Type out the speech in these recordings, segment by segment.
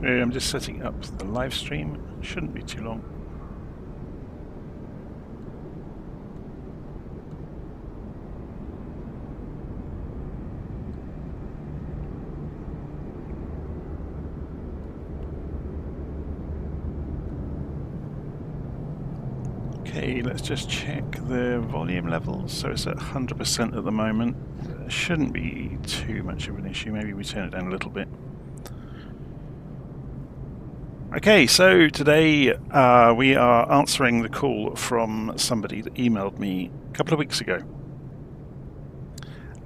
I'm just setting up the live stream. Shouldn't be too long. Okay, let's just check the volume levels. So it's at 100% at the moment. Shouldn't be too much of an issue. Maybe we turn it down a little bit. Okay, so today we are answering the call from somebody that emailed me a couple of weeks ago.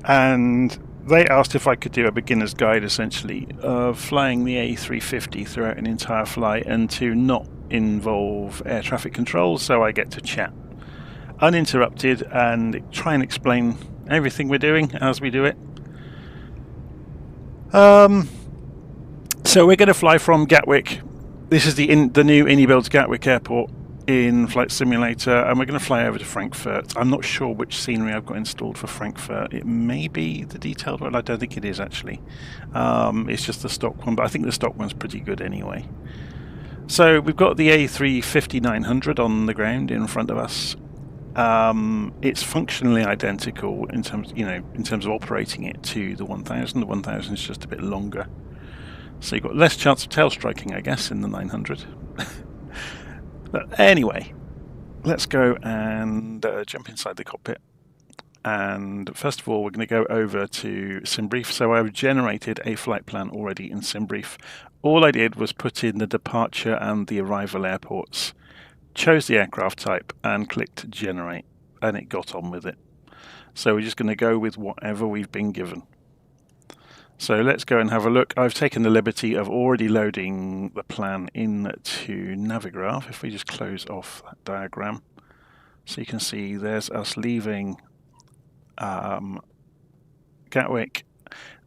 And they asked if I could do a beginner's guide, essentially, of flying the A350 throughout an entire flight and to not involve air traffic control, so I get to chat uninterrupted and try and explain everything we're doing as we do it. So we're going to fly from Gatwick. This is the new Inibuids Gatwick Airport in Flight Simulator, and we're going to fly over to Frankfurt. I'm not sure which scenery I've got installed for Frankfurt. It may be the detailed one. I don't think it is, actually. It's just the stock one, but I think the stock one's pretty good anyway. So we've got the A350-900 on the ground in front of us. It's functionally identical in terms of operating it to the 1000. The 1000 is just a bit longer. So you've got less chance of tail striking, I guess, in the 900. But anyway, let's go and jump inside the cockpit. And first of all, we're going to go over to SimBrief. So I've generated a flight plan already in SimBrief. All I did was put in the departure and the arrival airports, chose the aircraft type, and clicked generate, and it got on with it. So we're just going to go with whatever we've been given. So let's go and have a look. I've taken the liberty of already loading the plan into Navigraph. If we just close off that diagram, so you can see there's us leaving Gatwick.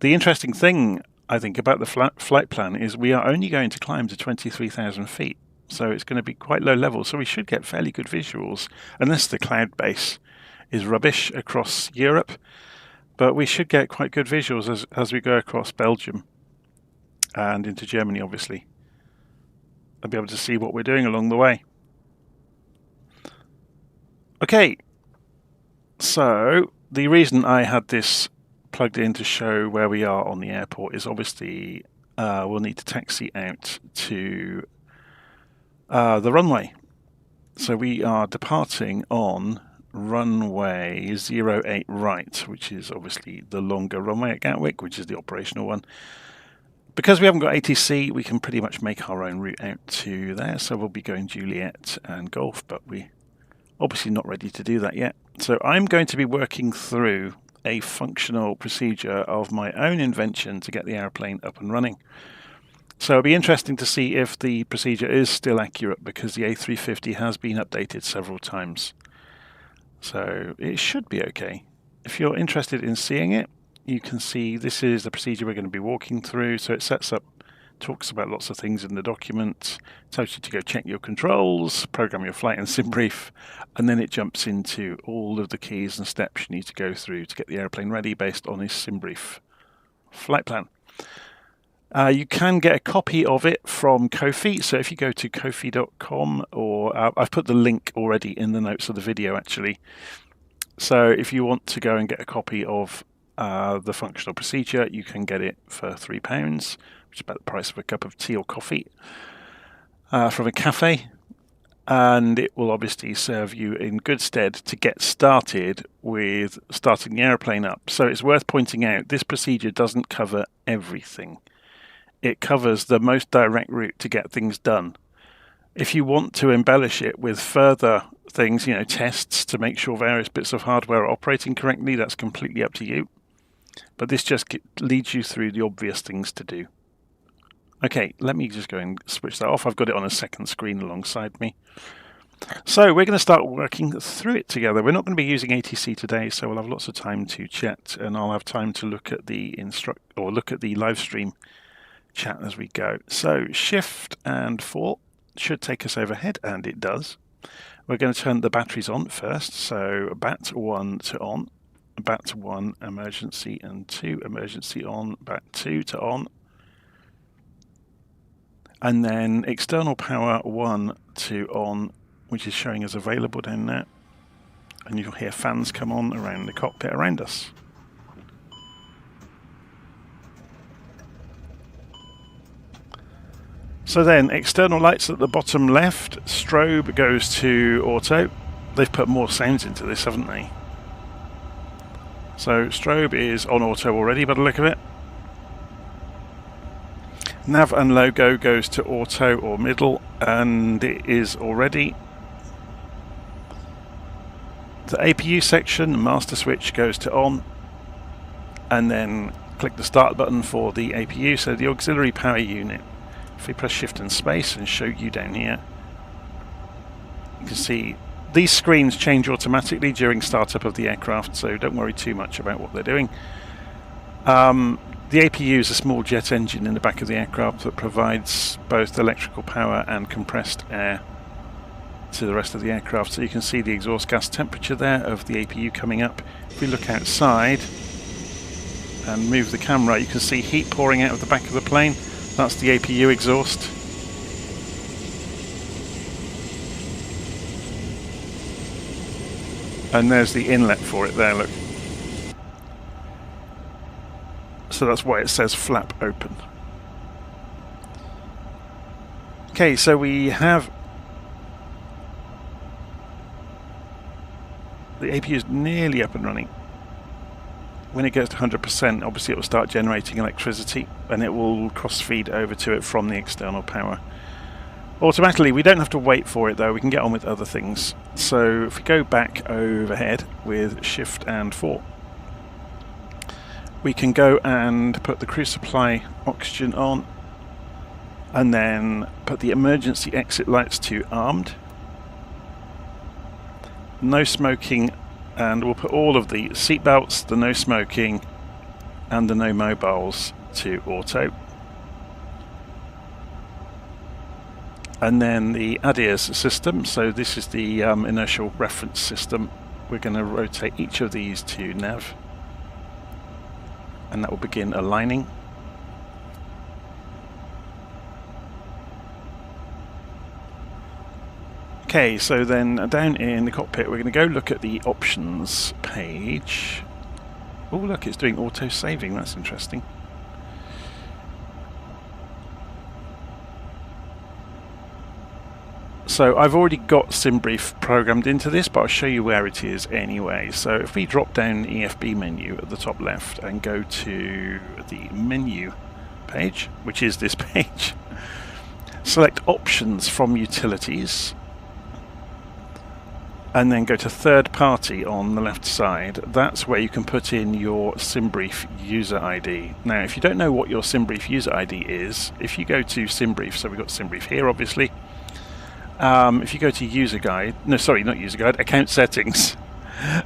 The interesting thing, I think, about the flight plan is we are only going to climb to 23,000 feet. So it's going to be quite low level. So we should get fairly good visuals, unless the cloud base is rubbish across Europe. But we should get quite good visuals as we go across Belgium and into Germany, obviously. I'll be able to see what we're doing along the way. Okay, so the reason I had this plugged in to show where we are on the airport is obviously we'll need to taxi out to the runway. So we are departing on runway 08 right, which is obviously the longer runway at Gatwick, which is the operational one. Because we haven't got ATC, we can pretty much make our own route out to there. So we'll be going Juliet and Golf, but we're obviously not ready to do that yet. So I'm going to be working through a functional procedure of my own invention to get the airplane up and running. So it'll be interesting to see if the procedure is still accurate, because the A350 has been updated several times. So it should be okay. If you're interested in seeing it, you can see this is the procedure we're going to be walking through. So it sets up, talks about lots of things in the document, tells you to go check your controls, program your flight in SimBrief, and then it jumps into all of the keys and steps you need to go through to get the airplane ready based on this SimBrief flight plan. You can get a copy of it from Ko-fi. So if you go to kofi.com, or I've put the link already in the notes of the video, actually. So if you want to go and get a copy of the functional procedure, you can get it for £3, which is about the price of a cup of tea or coffee from a cafe. And it will obviously serve you in good stead to get started with starting the airplane up. So it's worth pointing out, this procedure doesn't cover everything. It covers the most direct route to get things done. If you want to embellish it with further things, tests to make sure various bits of hardware are operating correctly, that's completely up to you. But this just leads you through the obvious things to do. Okay, let me just go and switch that off. I've got it on a second screen alongside me. So we're going to start working through it together. We're not going to be using ATC today, so we'll have lots of time to chat, and I'll have time to look at the live stream chat as we go. So Shift and 4 should take us overhead, and it does. We're going to turn the batteries on first. So BAT 1 to on, BAT 1 emergency, and 2 emergency on, BAT 2 to on. and then external power 1 to on, which is showing as available down there. And you'll hear fans come on around the cockpit around us. So then, external lights at the bottom left, strobe goes to auto. They've put more sounds into this, haven't they? So strobe is on auto already by the look of it. Nav and logo goes to auto or middle, and it is already. The APU section, master switch, goes to on, and then click the start button for the APU, so the auxiliary power unit. If we press shift and space and show you down here, you can see these screens change automatically during startup of the aircraft, so don't worry too much about what they're doing. The APU is a small jet engine in the back of the aircraft that provides both electrical power and compressed air to the rest of the aircraft. So you can see the exhaust gas temperature there of the APU coming up. If we look outside and move the camera, you can see heat pouring out of the back of the plane. That's the APU exhaust. And there's the inlet for it there, look. So that's why it says flap open. Okay, so we have the APU is nearly up and running. When it gets to 100%, obviously it will start generating electricity and it will cross-feed over to it from the external power. Automatically, we don't have to wait for it though, we can get on with other things. So if we go back overhead with Shift and 4, we can go and put the crew supply oxygen on, and then put the emergency exit lights to armed. No smoking, and we'll put all of the seat belts, the no smoking, and the no mobiles to auto. And then the ADIRS system, so this is the inertial reference system. We're going to rotate each of these to nav, and that will begin aligning. Okay, so then down in the cockpit we're going to go look at the options page. Oh look, it's doing auto saving, that's interesting. So I've already got SimBrief programmed into this, but I'll show you where it is anyway. So if we drop down the EFB menu at the top left and go to the menu page, which is this page, select options from utilities, and then go to third party on the left side. That's where you can put in your SimBrief user ID. Now if you don't know what your SimBrief user ID is, if you go to SimBrief, so we've got SimBrief here obviously, if you go to user guide, no sorry not user guide, account settings,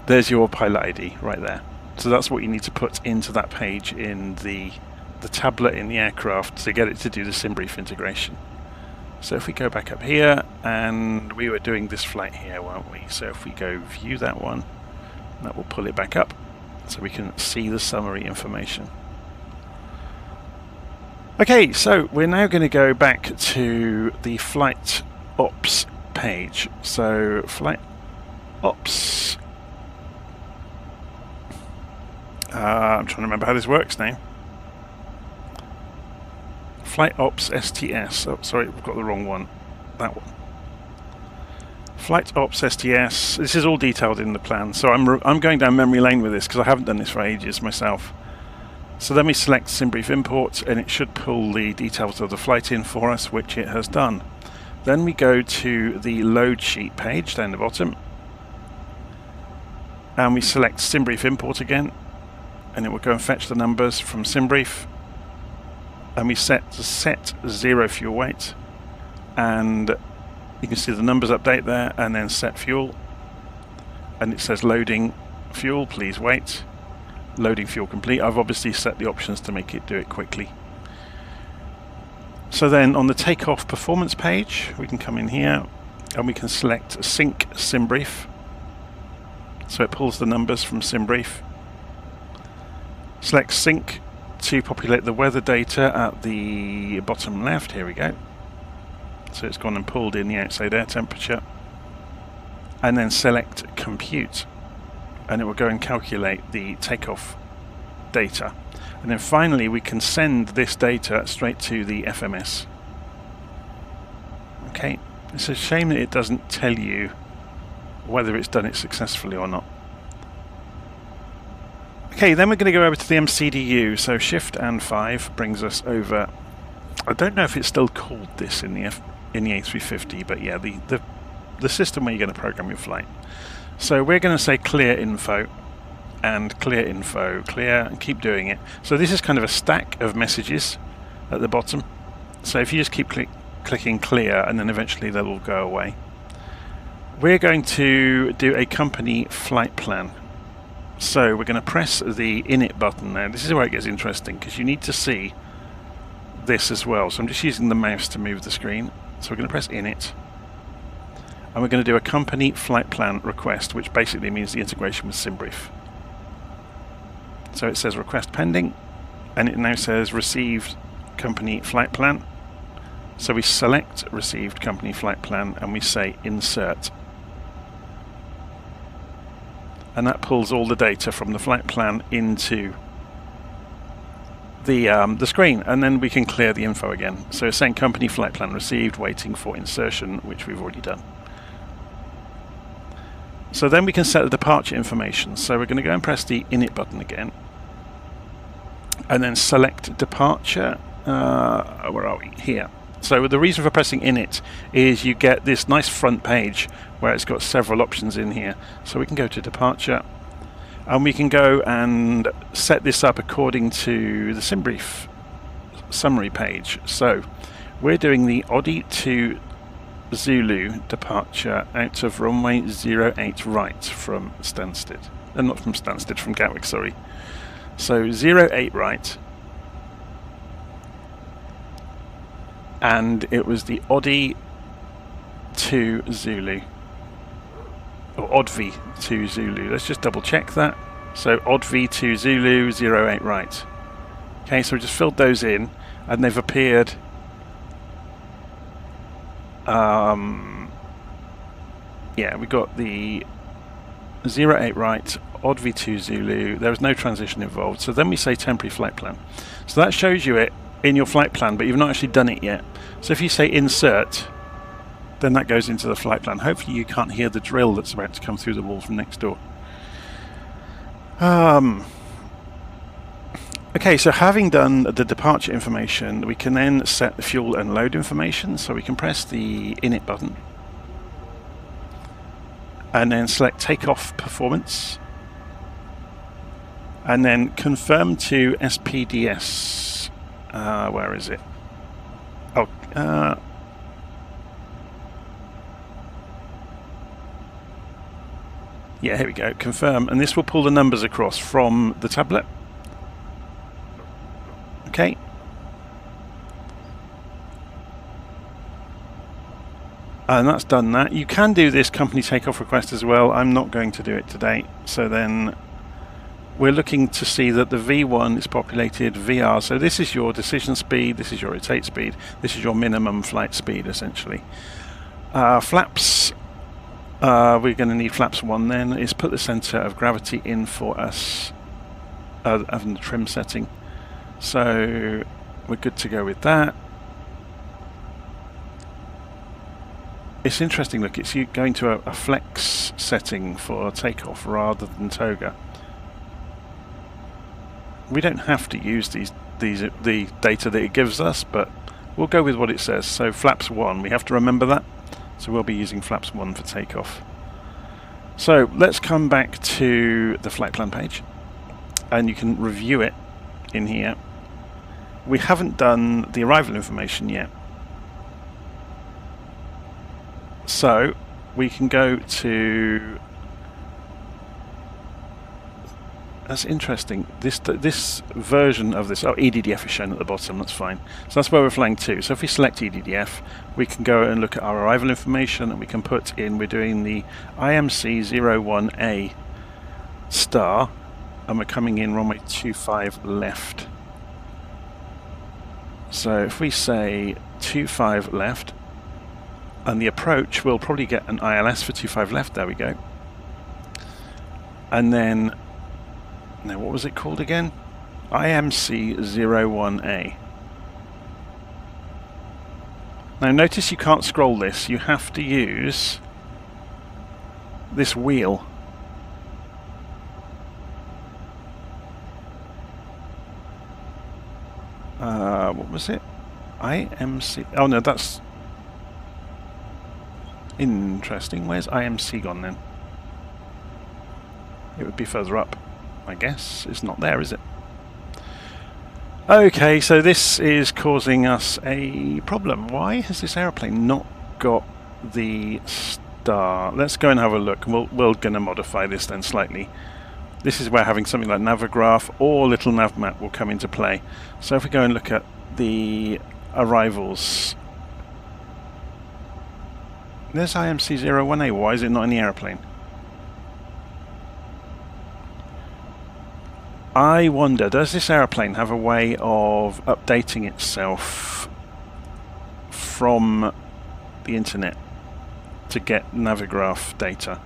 there's your pilot ID right there. So that's what you need to put into that page in the tablet in the aircraft to get it to do the SimBrief integration. So if we go back up here, and we were doing this flight here, weren't we? So if we go view that one, that will pull it back up so we can see the summary information. Okay, so we're now going to go back to the flight ops page. So flight ops, I'm trying to remember how this works now. Flight ops STS, oh sorry, we've got the wrong one, that one. Flight ops STS, this is all detailed in the plan, so I'm going down memory lane with this because I haven't done this for ages myself. So then we select SimBrief import and it should pull the details of the flight in for us, which it has done. Then we go to the load sheet page down the bottom and we select SimBrief import again, and it will go and fetch the numbers from SimBrief, and we set 0 fuel weight, and you can see the numbers update there, and then set fuel, and it says loading fuel, please wait, loading fuel complete. I've obviously set the options to make it do it quickly. So then on the takeoff performance page, we can come in here and we can select sync SimBrief. So it pulls the numbers from SimBrief. Select sync to populate the weather data at the bottom left. Here we go. So it's gone and pulled in the outside air temperature. And then select compute. And it will go and calculate the takeoff data. And then finally we can send this data straight to the FMS. Okay, it's a shame that it doesn't tell you whether it's done it successfully or not. Okay, then we're going to go over to the MCDU. So Shift and 5 brings us over. I don't know if it's still called this in the A350, but yeah, the system where you're going to program your flight. So we're going to say clear info and clear info, clear, and keep doing it. So this is kind of a stack of messages at the bottom. So if you just keep clicking clear, and then eventually they'll all go away. We're going to do a company flight plan. So we're going to press the init button now. This is where it gets interesting because you need to see this as well. So I'm just using the mouse to move the screen. So we're going to press init. And we're going to do a company flight plan request, which basically means the integration with SimBrief. So it says request pending, and it now says received company flight plan. So we select received company flight plan and we say insert. And that pulls all the data from the flight plan into the screen, and then we can clear the info again. So it's saying company flight plan received, waiting for insertion, which we've already done. So then we can set the departure information. So we're going to go and press the init button again, and then select departure. Where are we? Here. So the reason for pressing init is you get this nice front page where it's got several options in here. So we can go to departure, and we can go and set this up according to the SimBrief summary page. So we're doing the Audi to Zulu departure out of runway 08 right from Stansted. Not from Stansted, from Gatwick, sorry. So 08 right. And it was the Audi to Zulu. Or ODV to Zulu. Let's just double check that. So ODV to Zulu 08 right. Okay, so we just filled those in and they've appeared. Yeah, we got the 08 right, ODV to Zulu. There was no transition involved. So then we say temporary flight plan. So that shows you it in your flight plan, but you've not actually done it yet. So if you say insert, then that goes into the flight plan. Hopefully you can't hear the drill that's about to come through the wall from next door. Okay, so having done the departure information, we can then set the fuel and load information. So we can press the init button and then select takeoff performance and then confirm to SPDS. Where is it? Oh, yeah, here we go. Confirm, and this will pull the numbers across from the tablet. Okay. And that's done that. You can do this company takeoff request as well. I'm not going to do it today. So then we're looking to see that the V1 is populated VR. So this is your decision speed, this is your rotate speed, this is your minimum flight speed essentially. Flaps, we're going to need flaps 1 then, is put the center of gravity in for us having the trim setting. So we're good to go with that. It's interesting, look, it's going to a flex setting for takeoff rather than toga. We don't have to use the data that it gives us, but we'll go with what it says. So flaps 1, we have to remember that. So we'll be using flaps 1 for takeoff. So let's come back to the flight plan page, and you can review it in here. We haven't done the arrival information yet. So we can go to. That's interesting. This version of this, EDDF is shown at the bottom, that's fine. So that's where we're flying to. So if we select EDDF, we can go and look at our arrival information, and we can put in, we're doing the IMC 01A star, and we're coming in runway 25 left. So if we say 25 left, And the approach will probably get an ILS for 25 left. There we go. And then, now what was it called again? IMC-01A. Now notice you can't scroll this. You have to use this wheel. What was it? IMC. Oh no, that's interesting. Where's IMC gone then? It would be further up, I guess. It's not there, is it? Okay, so this is causing us a problem. Why has this aeroplane not got the star? Let's go and have a look. We're going to modify this then slightly. This is where having something like Navigraph or LittleNavMap will come into play. So if we go and look at the arrivals, there's IMC-01A. Why is it not in the aeroplane? I wonder, does this aeroplane have a way of updating itself from the internet to get Navigraph data?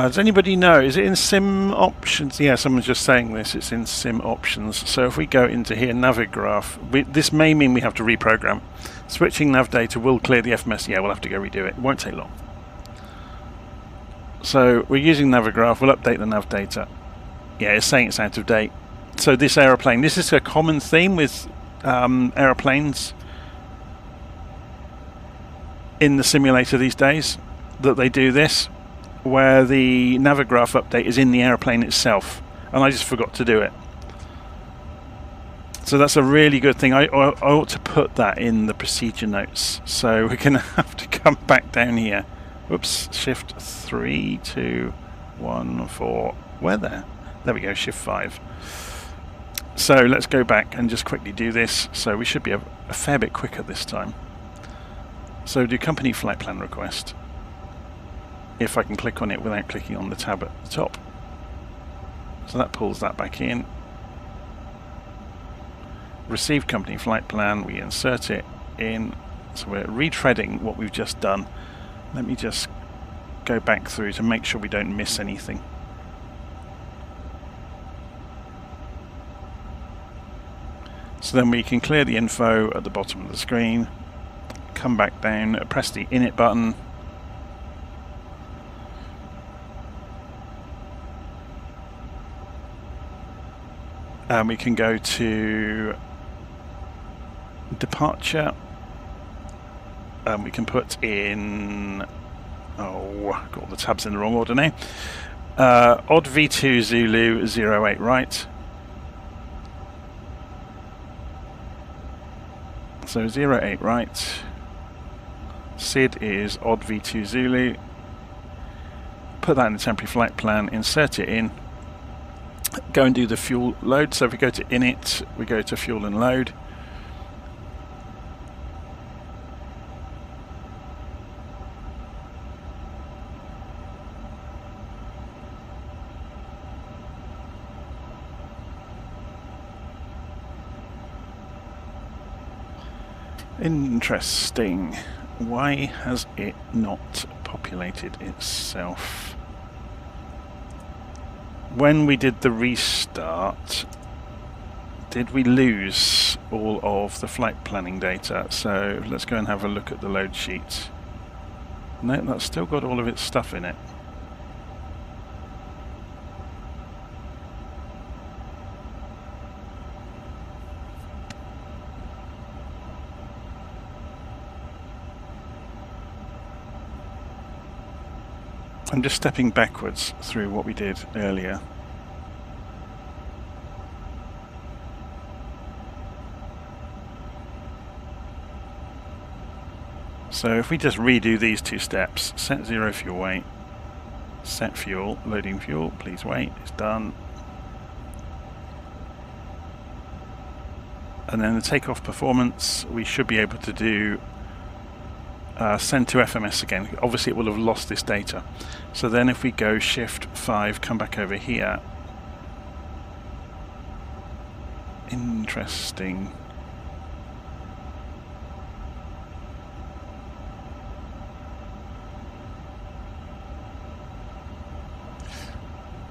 Does anybody know? Is it in sim options? Yeah, someone's just saying this. It's in sim options. So if we go into here, Navigraph, this may mean we have to reprogram. Switching nav data will clear the FMS. Yeah, we'll have to go redo it. It won't take long. So we're using Navigraph. We'll update the nav data. Yeah, it's saying it's out of date. So this aeroplane, this is a common theme with aeroplanes in the simulator these days, that they do this, where the Navigraph update is in the aeroplane itself, and I just forgot to do it. So that's a really good thing. I ought to put that in the procedure notes. So we're going to have to come back down here. Whoops, shift 3, 2, 1, 4. Where there? There we go, shift 5. So let's go back and just quickly do this. So we should be a fair bit quicker this time. So do company flight plan request. If I can click on it without clicking on the tab at the top. So that pulls that back in. Receive company flight plan, we insert it in. So we're retreading what we've just done. Let me just go back through to make sure we don't miss anything. So then we can clear the info at the bottom of the screen, come back down, press the init button. And we can go to departure, and we can put in, oh, got all the tabs in the wrong order now. Odd V2 Zulu 08 right. So 08 right. SID is odd V2 Zulu. Put that in the temporary flight plan, insert it in. Go and do the fuel load. So if we go to init, we go to fuel and load. Interesting. Why has it not populated itself? When we did the restart, did we lose all of the flight planning data? So let's go and have a look at the load sheet. No, that's still got all of its stuff in it. I'm just stepping backwards through what we did earlier. So if we just redo these two steps, set 0 fuel weight, set fuel, loading fuel, please wait, it's done. And then the takeoff performance, we should be able to do send to FMS again. Obviously it will have lost this data. So then if we go Shift 5, come back over here. Interesting.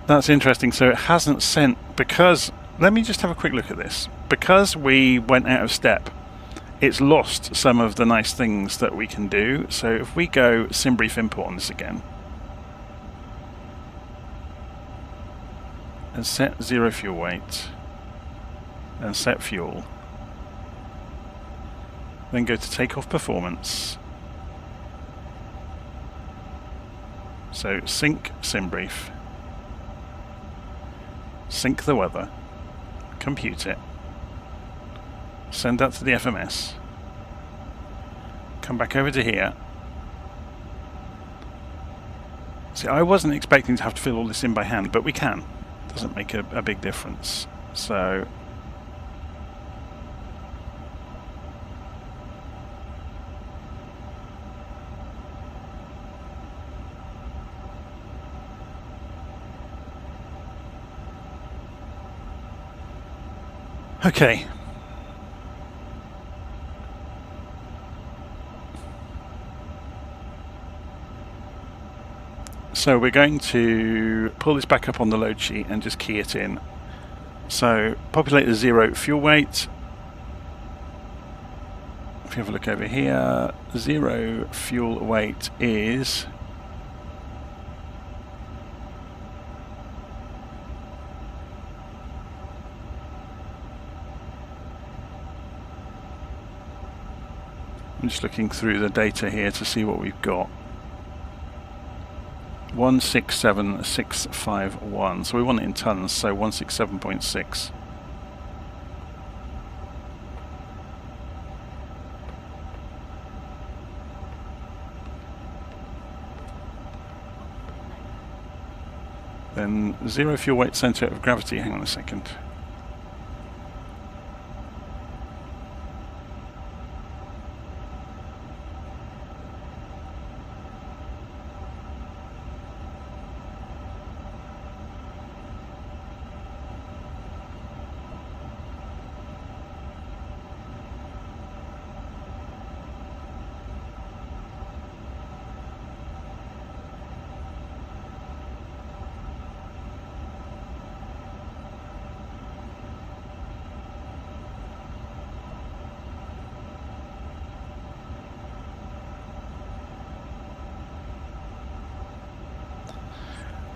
That's interesting. So it hasn't sent, because, let me just have a quick look at this. Because we went out of step, it's lost some of the nice things that we can do. So if we go SimBrief import on this again, and set 0 fuel weight, and set fuel, then go to takeoff performance. So sync SimBrief, sync the weather, compute it, send that to the FMS, come back over to here. See, I wasn't expecting to have to fill all this in by hand, but we can. Doesn't make a big difference. So okay. So we're going to pull this back up on the load sheet and just key it in. So populate the 0 fuel weight. If you have a look over here, 0 fuel weight is I'm just looking through the data here to see what we've got. 167,651. So we want it in tons, so 167.6. Then 0 fuel weight center of gravity. Hang on a second.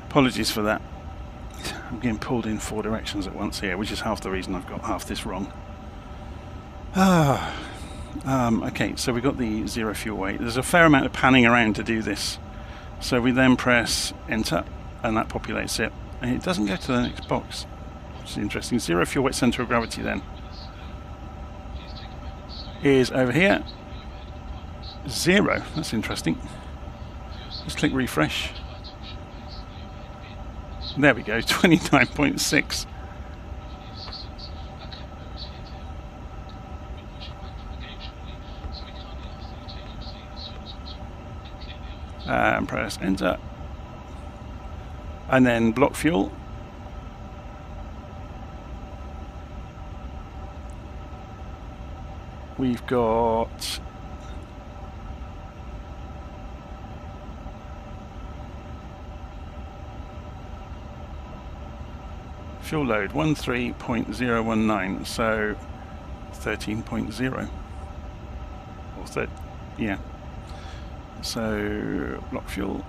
Apologies for that. I'm getting pulled in 4 directions at once here, which is half the reason I've got half this wrong. Okay, so we got the 0 fuel weight. There's a fair amount of panning around to do this. So we then press enter, and that populates it. And it doesn't go to the next box, which is interesting. 0 fuel weight center of gravity then is over here. 0, that's interesting. Let's click refresh. There we go, 29.6. And press enter. And then block fuel. We've got fuel load 13.019, so 13.0 or third, yeah. So block fuel,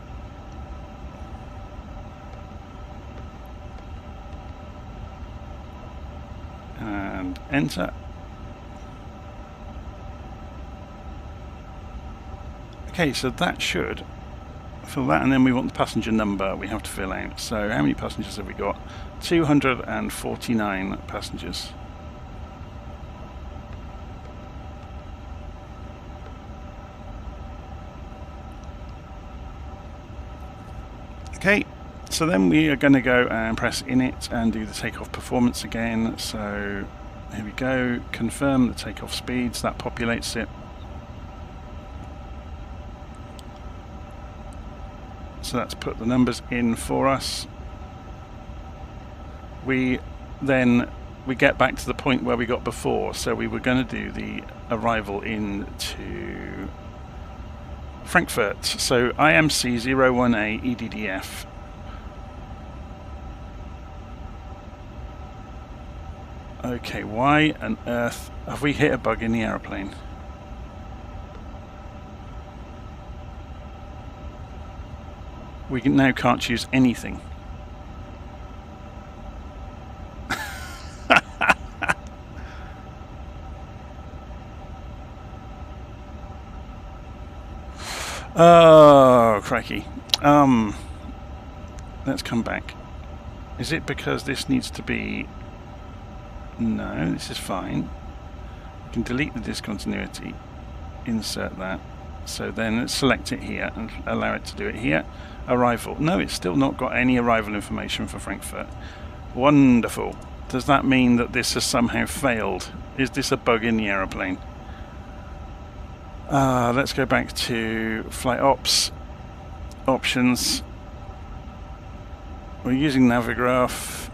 and enter. Okay, so that should fill that, and then we want the passenger number we have to fill out. So how many passengers have we got? 249 passengers. Okay, so then we are going to go and press init and do the takeoff performance again. So Here we go, confirm the takeoff speeds, that populates it. So that's put the numbers in for us. We get back to the point where we got before, so we were going to do the arrival into Frankfurt. So IMC 01A EDDF. Okay, why on earth have we hit a bug in the aeroplane? We now can't choose anything. Oh, crikey. Let's come back. Is it because this needs to be... No, this is fine. We can delete the discontinuity, insert that. So then let's select it here and allow it to do it here. Arrival. No, it's still not got any arrival information for Frankfurt. Wonderful. Does that mean that this has somehow failed? Is this a bug in the aeroplane? Let's go back to flight ops options. We're using Navigraph.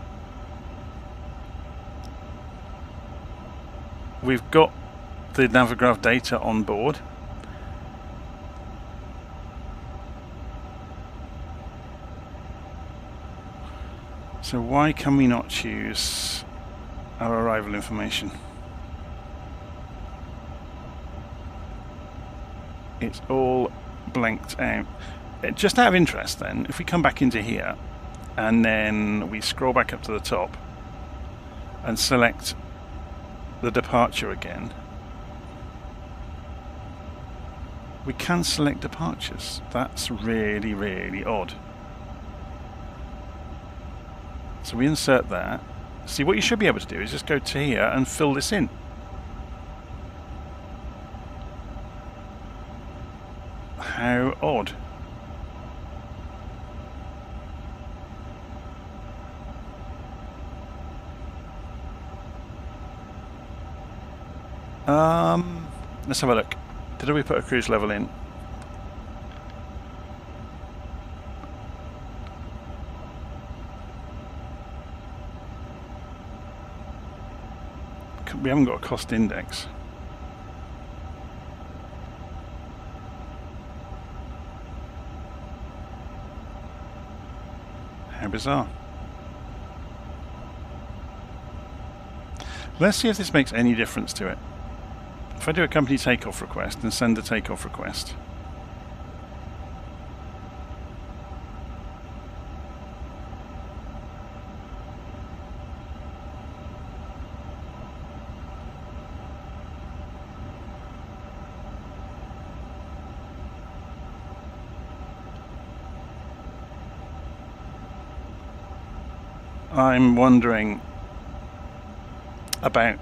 We've got the Navigraph data on board. So why can we not choose our arrival information? It's all blanked out. Just out of interest then, if we come back into here and then we scroll back up to the top and select the departure again, we can select departures. That's really, really odd. So we insert that. See, what you should be able to do is just go to here and fill this in. How odd. Let's have a look. Did we put a cruise level in? We haven't got a cost index. How bizarre. Let's see if this makes any difference to it. If I do a company takeoff request and send a takeoff request, I'm wondering about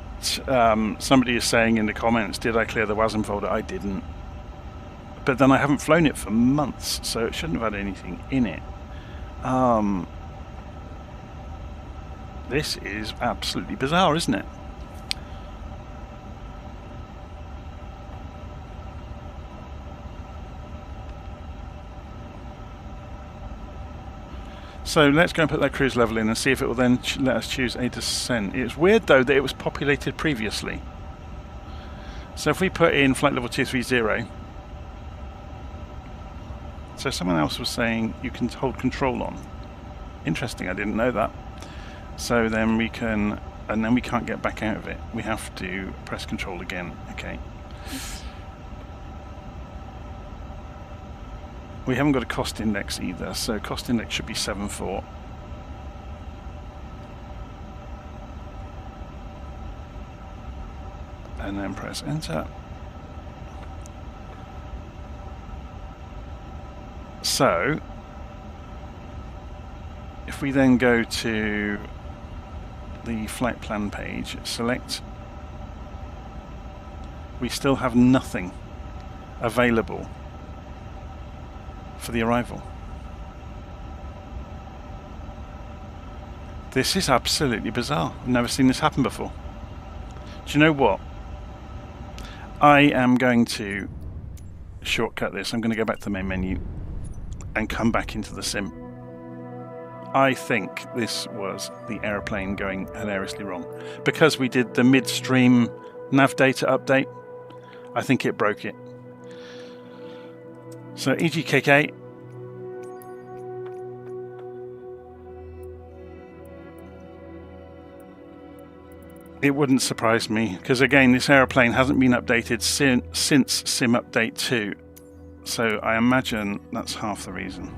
somebody is saying in the comments, did I clear the WASM folder? I didn't. But then I haven't flown it for months, so it shouldn't have had anything in it. This is absolutely bizarre, isn't it? So let's go and put that cruise level in and see if it will then let us choose a descent. It's weird though that it was populated previously. So if we put in flight level 230, so someone else was saying you can hold control on. Interesting, I didn't know that. So then we can, and then we can't get back out of it. We have to press control again. Okay. We haven't got a cost index either, so cost index should be 7.4. And then press enter. So, if we then go to the flight plan page, select, we still have nothing available for the arrival. This is absolutely bizarre. I've never seen this happen before. Do you know what? I am going to shortcut this. I'm going to go back to the main menu and come back into the sim. I think this was the aeroplane going hilariously wrong. Because we did the midstream nav data update, I think it broke it. So EGKK. It wouldn't surprise me, because again, this aeroplane hasn't been updated since Sim Update 2. So I imagine that's half the reason.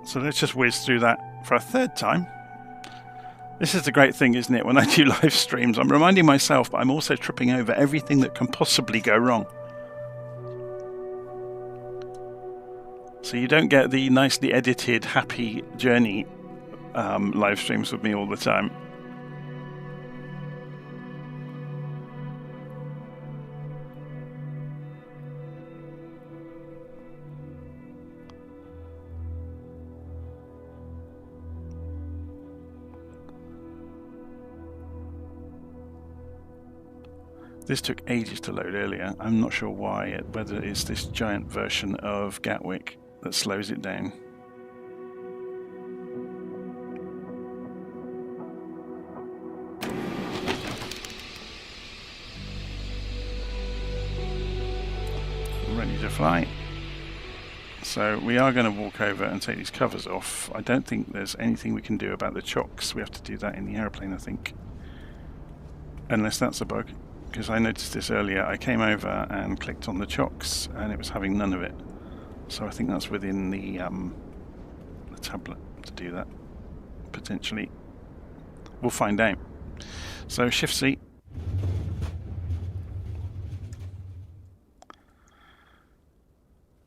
So let's just whiz through that for a third time. This is the great thing, isn't it? When I do live streams, I'm reminding myself, but I'm also tripping over everything that can possibly go wrong. So you don't get the nicely edited, happy journey live streams with me all the time. This took ages to load earlier. I'm not sure why, whether it's this giant version of Gatwick that slows it down. Ready to fly. So we are going to walk over and take these covers off. I don't think there's anything we can do about the chocks. We have to do that in the aeroplane, I think. Unless that's a bug. Because I noticed this earlier. I came over and clicked on the chocks and it was having none of it. So I think that's within the tablet to do that, potentially. We'll find out. So Shift C.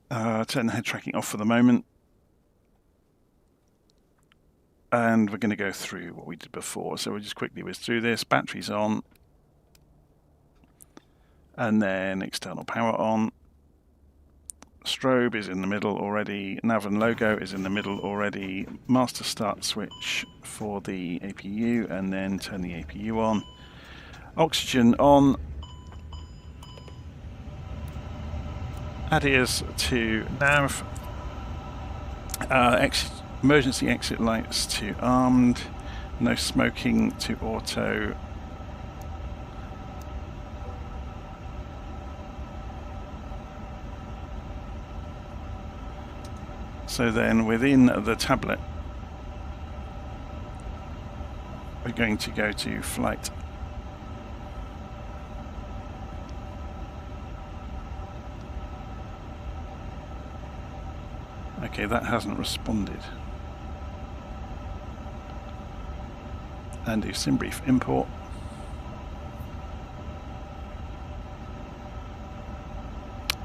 Turn the head tracking off for the moment. And we're going to go through what we did before. So we'll just quickly whiz through this. Batteries on. And then external power on. Strobe is in the middle already. Nav and logo is in the middle already. Master start switch for the APU, and then turn the APU on. Oxygen on. Add ears to nav. Emergency exit lights to armed. No smoking to auto. So then within the tablet, we're going to go to flight. Okay, that hasn't responded. And do SimBrief import.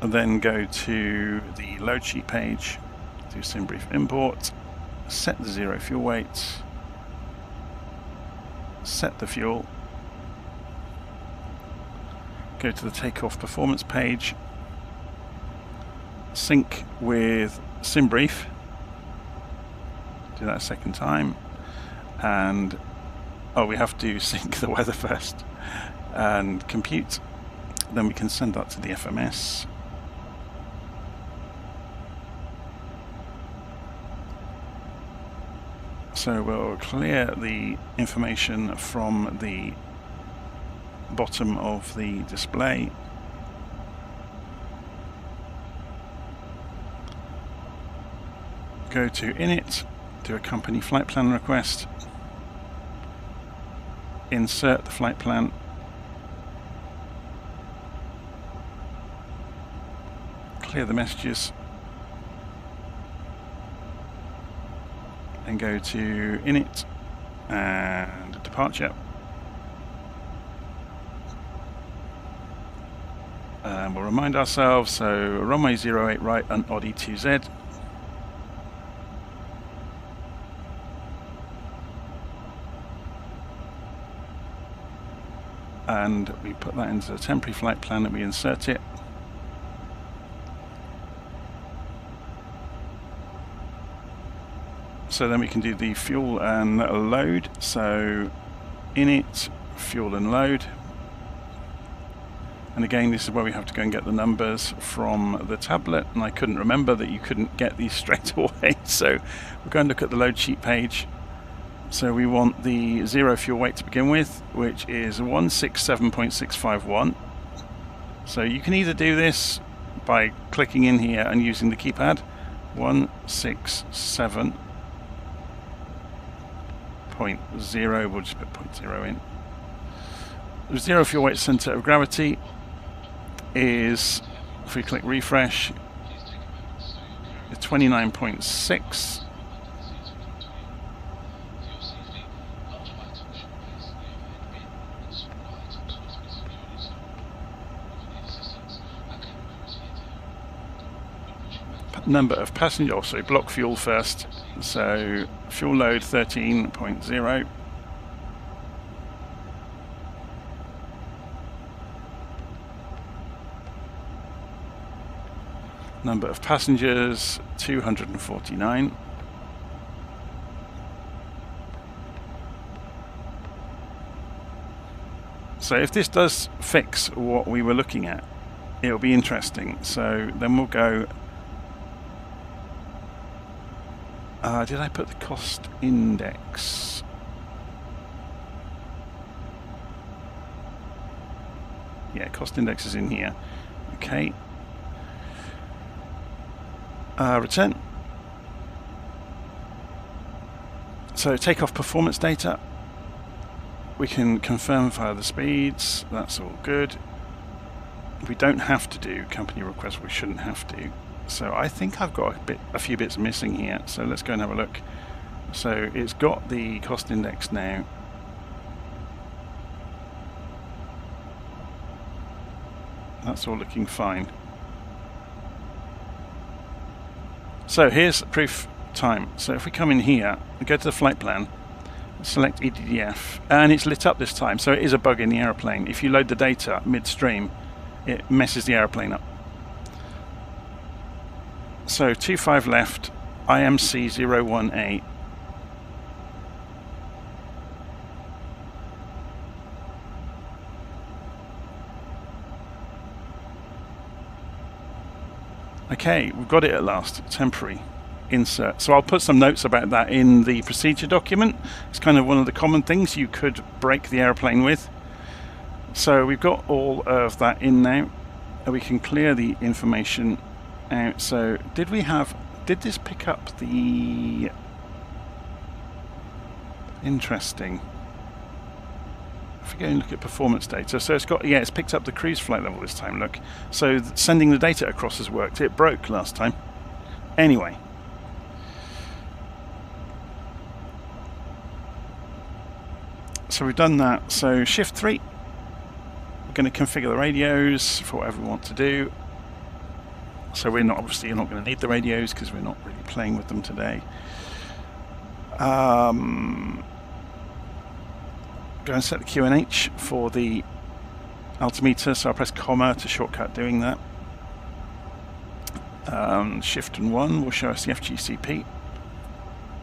And then go to the load sheet page. Do SimBrief import, set the 0 fuel weight, set the fuel, go to the Takeoff performance page, sync with SimBrief, do that a second time, and we have to sync the weather first, and compute, then we can send that to the FMS. So we'll clear the information from the bottom of the display. Go to Init, do a company flight plan request, insert the flight plan, clear the messages, and go to Init and departure. And we'll remind ourselves, so runway 08 right and Audi 2Z. And we put that into the temporary flight plan and we insert it. So then we can do the fuel and load. So init, fuel and load. And again, this is where we have to go and get the numbers from the tablet, and I couldn't remember that you couldn't get these straight away, so we'll go and look at the load sheet page. So we want the zero fuel weight to begin with, which is 167.651. So you can either do this by clicking in here and using the keypad, 167.0, we'll just put 0.0 in. The zero fuel weight center of gravity is, if we click refresh, 29.6. Number of passengers, also block fuel first, so fuel load 13.0. Number of passengers, 249. So if this does fix what we were looking at, it'll be interesting. So then we'll go... did I put the cost index? Yeah, cost index is in here. Okay. Return. So takeoff performance data. We can confirm via the speeds. That's all good. We don't have to do company request. We shouldn't have to. So I think I've got a few bits missing here. So let's go and have a look. So it's got the cost index now. That's all looking fine. So here's proof time. So if we come in here, we go to the flight plan, select EDDF, and it's lit up this time. So it is a bug in the aeroplane. If you load the data midstream, it messes the aeroplane up. So 25 left, IMC 018. Okay, we've got it at last. Temporary insert. So I'll put some notes about that in the procedure document. It's kind of one of the common things you could break the airplane with. So we've got all of that in now. We can clear the information out. So did this pick up the... Interesting. If we go and look at performance data, so it's got, yeah, it's picked up the cruise flight level this time, look. So sending the data across has worked. It broke last time. Anyway. So we've done that. So shift 3. We're going to configure the radios for whatever we want to do. So we're not, obviously you're not going to need the radios because we're not really playing with them today. Go and set the QNH for the altimeter, so I'll press comma to shortcut doing that. Shift and 1 will show us the FGCP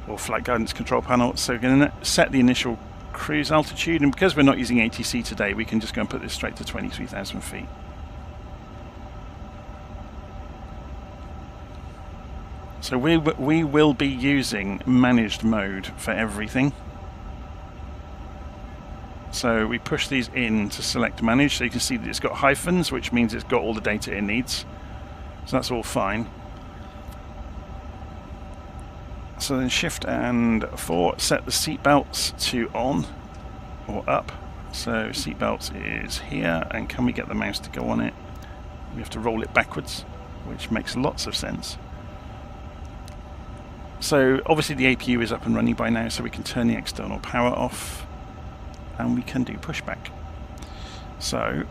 or flight guidance control panel. So we're going to set the initial cruise altitude, and because we're not using ATC today, we can just go and put this straight to 23,000 feet. So we will be using managed mode for everything. So we push these in to select manage, so you can see that it's got hyphens, which means it's got all the data it needs. So that's all fine. So then shift and 4, set the seat belts to on or up. So seat belts is here, and can we get the mouse to go on it? We have to roll it backwards, which makes lots of sense. So obviously the APU is up and running by now, so we can turn the external power off. And we can do pushback. So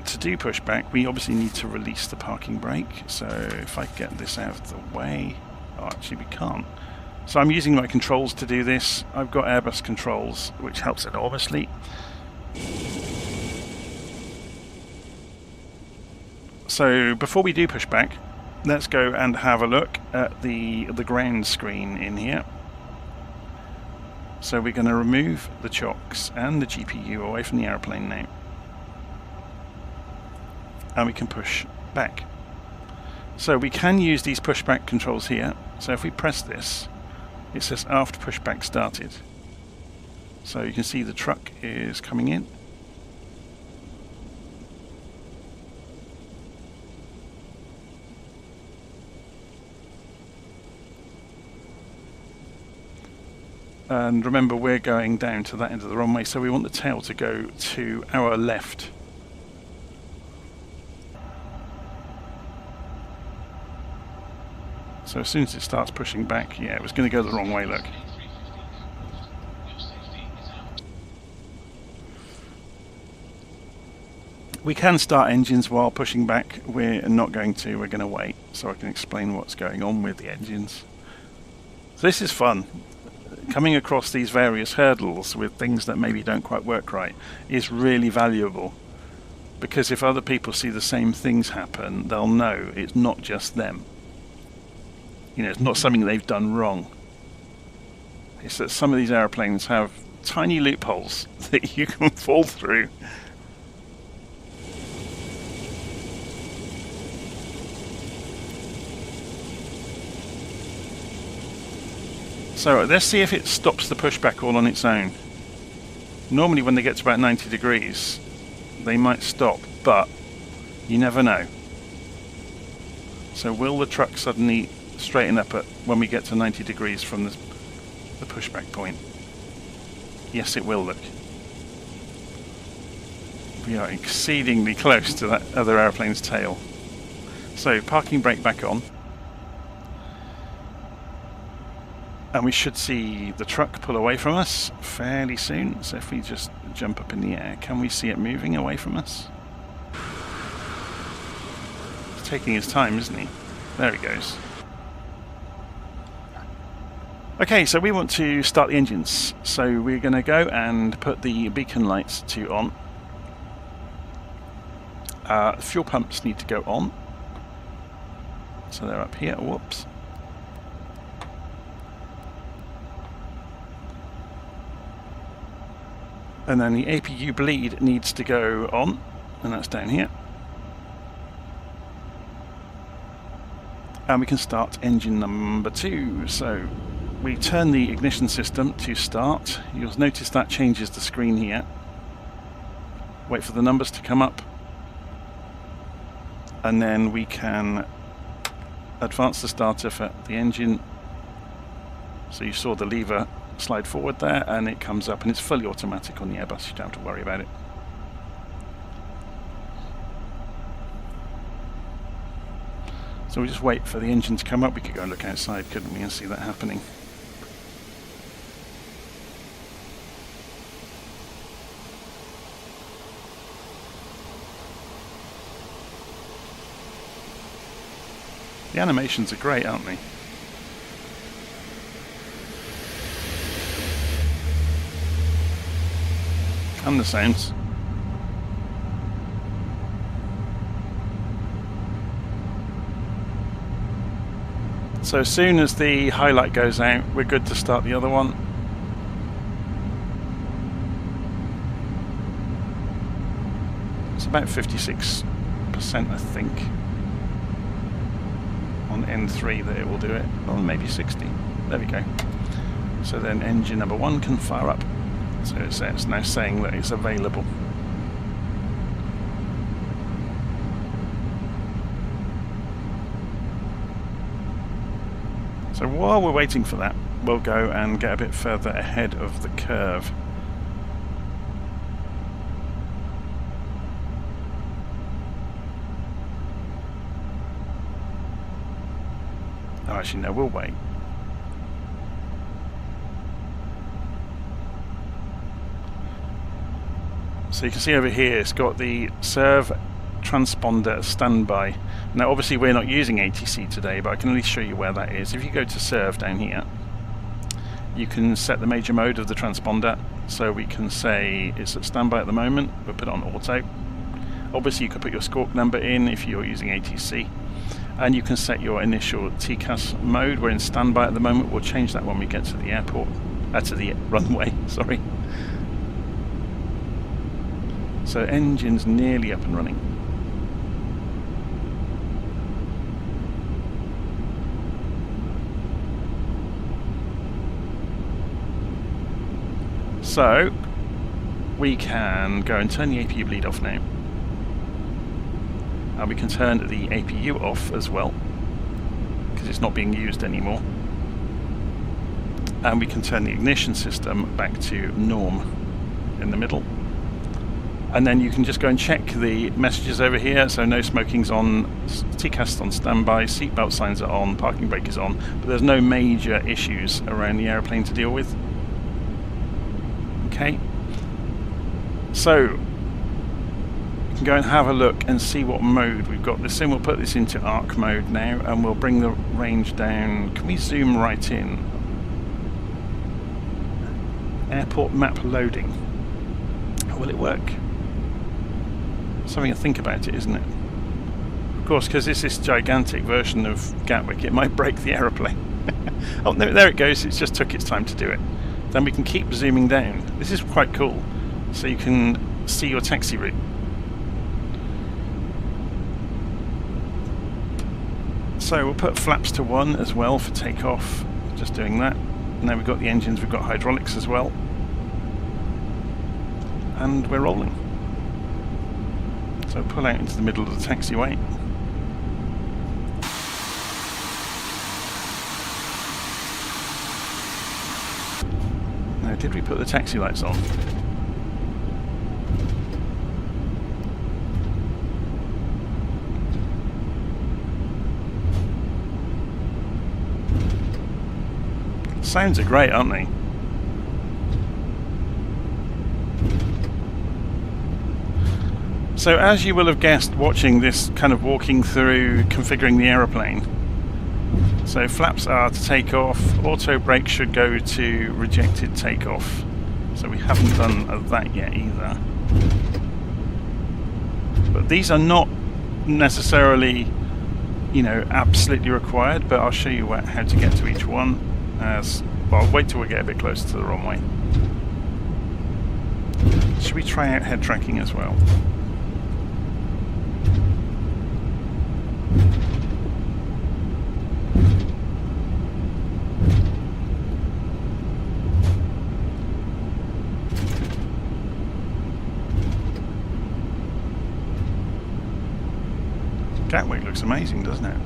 to do pushback, we obviously need to release the parking brake. So if I get this out of the way, oh, actually we can't. So I'm using my controls to do this. I've got Airbus controls, which helps enormously. So before we do pushback, let's go and have a look at the ground screen in here. So we're going to remove the chocks and the GPU away from the airplane now. And we can push back. So we can use these pushback controls here. So if we press this, it says after pushback started. So you can see the truck is coming in. And remember, we're going down to that end of the runway, so we want the tail to go to our left. So as soon as it starts pushing back, yeah, it was going to go the wrong way, look. We can start engines while pushing back. We're not going to, we're going to wait, so I can explain what's going on with the engines. So this is fun. Coming across these various hurdles with things that maybe don't quite work right is really valuable, because if other people see the same things happen, they'll know it's not just them. You know, it's not something they've done wrong. It's that some of these airplanes have tiny loopholes that you can fall through. So let's see if it stops the pushback all on its own. Normally when they get to about 90 degrees, they might stop, but you never know. So will the truck suddenly straighten up when we get to 90 degrees from the pushback point? Yes, it will, look. We are exceedingly close to that other airplane's tail. So parking brake back on. And we should see the truck pull away from us fairly soon. So if we just jump up in the air, can we see it moving away from us? He's taking his time, isn't he? There he goes. Okay, so we want to start the engines. So we're going to go and put the beacon lights on. Fuel pumps need to go on. So they're up here. Whoops. And then the APU bleed needs to go on, and that's down here. And we can start engine number 2. So we turn the ignition system to start. You'll notice that changes the screen here. Wait for the numbers to come up. And then we can advance the starter for the engine. So you saw the lever slide forward there, and it comes up, and it's fully automatic on the Airbus. You don't have to worry about it. So we just wait for the engine to come up. We could go and look outside, couldn't we, and see that happening. The animations are great, aren't they? And the sounds. So as soon as the highlight goes out, we're good to start the other one. It's about 56%, I think, on N3 that it will do it, or maybe 60. There we go. So then engine number 1 can fire up. So it's now saying that it's available. So while we're waiting for that, we'll go and get a bit further ahead of the curve. Oh, actually no, we'll wait. So you can see over here it's got the serve transponder standby. Now obviously we're not using ATC today, but I can at least show you where that is. If you go to serve down here, you can set the major mode of the transponder. So we can say it's at standby at the moment, we'll put it on auto. Obviously you could put your squawk number in if you're using ATC. And you can set your initial TCAS mode. We're in standby at the moment. We'll change that when we get to the airport, to the runway, sorry. So engine's nearly up and running. So we can go and turn the APU bleed off now. And we can turn the APU off as well, because it's not being used anymore. And we can turn the ignition system back to norm in the middle. And then you can just go and check the messages over here. So no smoking's on, TCAS on standby, seatbelt signs are on, parking brake is on, but there's no major issues around the aeroplane to deal with. Okay. So we can go and have a look and see what mode we've got this in. We'll put this into arc mode now, and we'll bring the range down. Can we zoom right in? Airport map loading. Will it work? Something to think about it, isn't it? Of course, because it's this gigantic version of Gatwick, it might break the aeroplane. Oh, no, there it goes. It just took its time to do it. Then we can keep zooming down. This is quite cool. So you can see your taxi route. So we'll put flaps to 1 as well for takeoff. Just doing that. And then we've got the engines, we've got hydraulics as well. And we're rolling. So pull out into the middle of the taxiway. Now, did we put the taxi lights on? Sounds are great, aren't they? So as you will have guessed watching this kind of walking through configuring the aeroplane, so flaps are to take off, auto brake should go to rejected takeoff. So we haven't done that yet either. But these are not necessarily, you know, absolutely required, but I'll show you how to get to each one. Well, I'll wait till we get a bit closer to the runway. Should we try out head tracking as well? Gatwick looks amazing, doesn't it?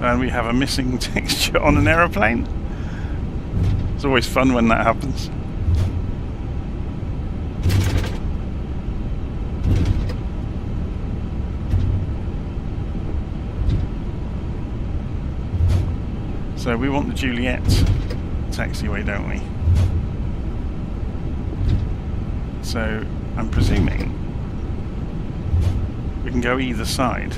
And we have a missing texture on an aeroplane. It's always fun when that happens. So we want the Juliet taxiway, don't we? So I'm presuming we can go either side.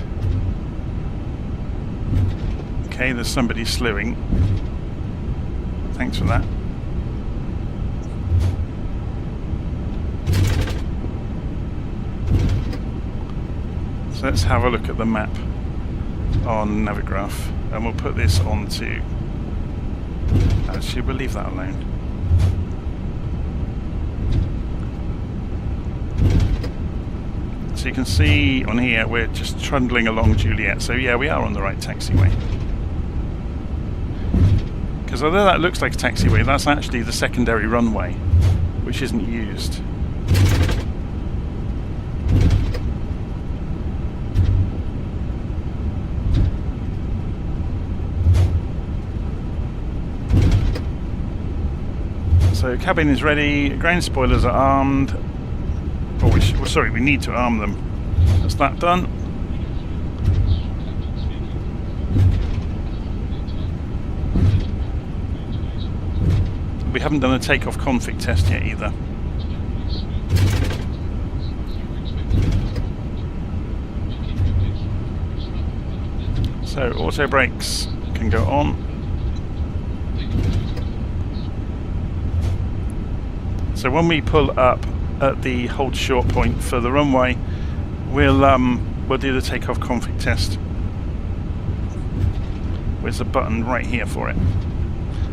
Okay, there's somebody slewing. Thanks for that. So let's have a look at the map on Navigraph, and we'll put this onto... Actually, we'll leave that alone. So you can see on here we're just trundling along Juliet. So yeah, we are on the right taxiway. Because although that looks like a taxiway, that's actually the secondary runway, which isn't used. So cabin is ready, ground spoilers are armed. Oh, sorry, we need to arm them. That's that done. We haven't done a takeoff config test yet either. So So auto brakes can go on. So when we pull up at the hold short point for the runway, we'll do the takeoff config test. There's a button right here for it.